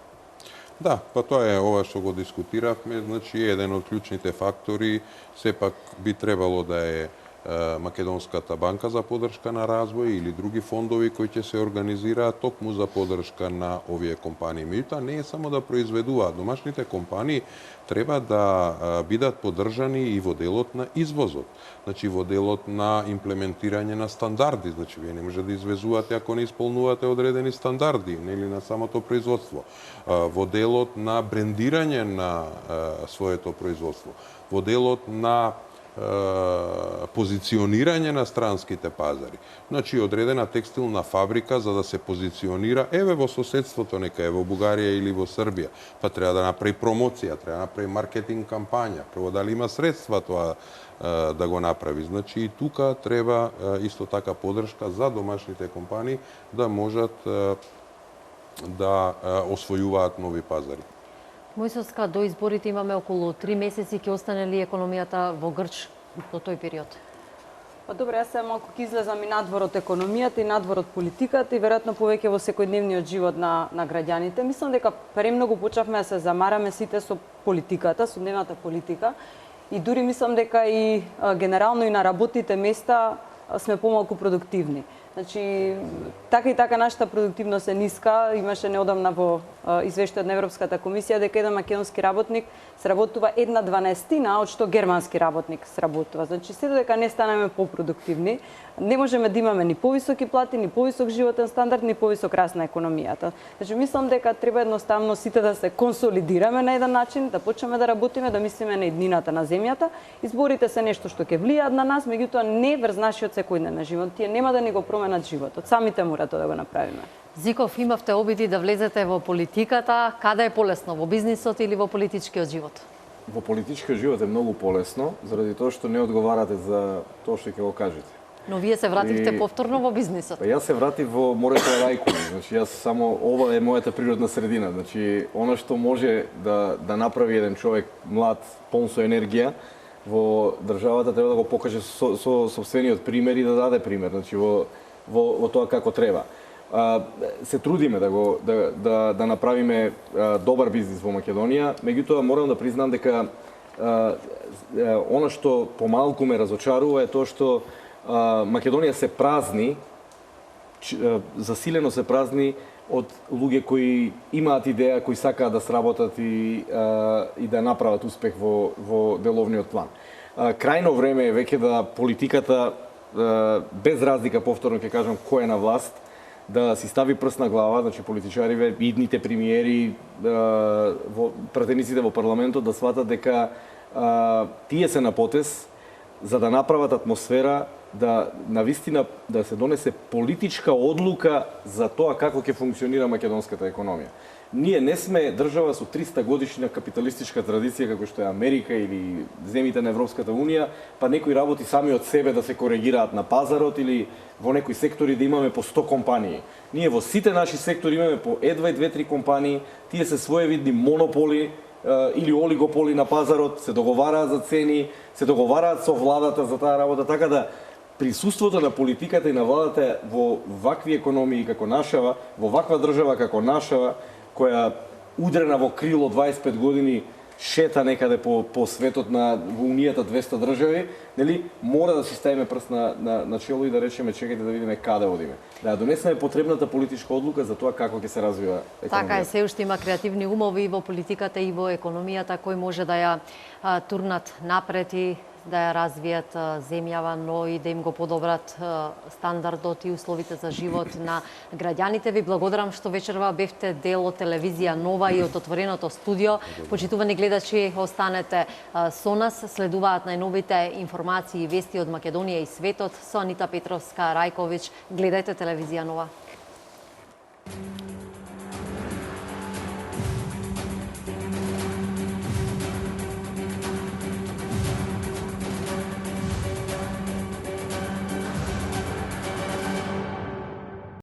Да, па тоа е ова што го дискутиравме, значи еден од клучните фактори сепак би требало да е Македонската банка за подршка на развој или други фондови кои ќе се организираат токму за подршка на овие компании. Меѓутоа не е само да произведуваат, домашните компании треба да бидат поддржани и во делот на извозот. Значи во делот на имплементирање на стандарди, значи вие не може да извезувате ако не исполнувате одредени стандарди, нели на самото производство. Во делот на брендирање на своето производство, во делот на позиционирање на странските пазари. Значи, одредена текстилна фабрика за да се позиционира, еве во соседството, нека е во Бугарија или во Србија, па треба да направи промоција, треба да направи маркетинг кампања, прво дали има средства тоа да го направи. Значи, и тука треба исто така подршка за домашните компании да можат да освојуваат нови пазари. Мојсовска, до изборите имаме околу 3 месеци, ќе остане ли економијата во грч до тој период? Па добре, јас сега малку ќе излезам и надвор од економијата и надвор од политиката и веројатно повеќе во секојдневниот живот на граѓаните. Мислам дека премногу почнавме да се замараме сите со политиката, со дневната политика и дури мислам дека и генерално и на работните места сме помалку продуктивни. Значи, така и така нашата продуктивност е ниска. Имаше неодамна во извештајот на Европската комисија дека еден македонски работник сработува 1/12 од што германски работник сработува. Значи, се додека не станеме попродуктивни, не можеме да имаме ни повисоки плати, ни повисок животен стандард, ни повисок раст на економијата. Значи, мислам дека треба едноставно сите да се консолидираме на еден начин, да почнеме да работиме, да мислиме на еднината на земјата. Изборите се нешто што ќе влијаат на нас, меѓутоа не врз нашиот секојдневен живот. Тие нема да ни го променат животот. Самите мора тоа да го направиме. Зиков, имавте обиди да влезете во политиката. Каде е полесно, во бизнисот или во политичкиот живот? Во политичкиот живот е многу полесно, заради тоа што не одговарате за тоа што ќе го кажете. Но вие се вративте повторно во бизнисот. Па јас се вратив во морето Рајкови. Значи јас само ова е мојата природна средина. Значи она што може да направи еден човек млад, полн со енергија во државата треба да го покаже со сопствениот пример и да даде пример. Значи во тоа како треба. Се трудиме да направиме добар бизнис во Македонија, меѓутоа морам да признам дека она што помалку ме разочарува е тоа што Македонија се празни, засилено се празни од луѓе кои имаат идеја, кои сакаат да сработат и да направат успех во деловниот план. Крајно време е веќе да политиката, без разлика, повторно ќе кажам, кој е на власт, да си стави прст на глава, значи политичариве, идните премиери, пратениците во парламентот да сватат дека тие се на потез за да направат атмосфера да навистина да се донесе политичка одлука за тоа како ќе функционира македонската економија. Ние не сме држава со 300 годишна капиталистичка традиција како што е Америка или земите на Европската унија, па некои работи сами од себе да се коригираат на пазарот или во некои сектори да имаме по 100 компании. Ние во сите наши сектори имаме по едва и 2-3 компании, тие се своевидни монополи или олигополи на пазарот, се договараат за цени, се договараат со владата за таа работа, така да присуството на политиката и на владата во вакви економии како нашава, во ваква држава како нашава, која удрена во крило 25 години шета некаде по светот на во унијата 200 држави, нели, мора да си ставиме прст на чело и да речеме чекајте да видиме каде одиме. Да донесеме потребната политичка одлука за тоа како ќе се развива економијата. Така е, се уште има креативни умови и во политиката и во економијата кои може да ја турнат напред и да ја развијат земјава, но и да им го подобрат стандардот и условите за живот на граѓаните. Ви благодарам што вечерва бевте дел од телевизија Нова и од отвореното студио. Почитувани гледачи, останете со нас. Следуваат најновите информации и вести од Македонија и светот со Анита Петровска Рајковиќ. Гледајте телевизија Нова.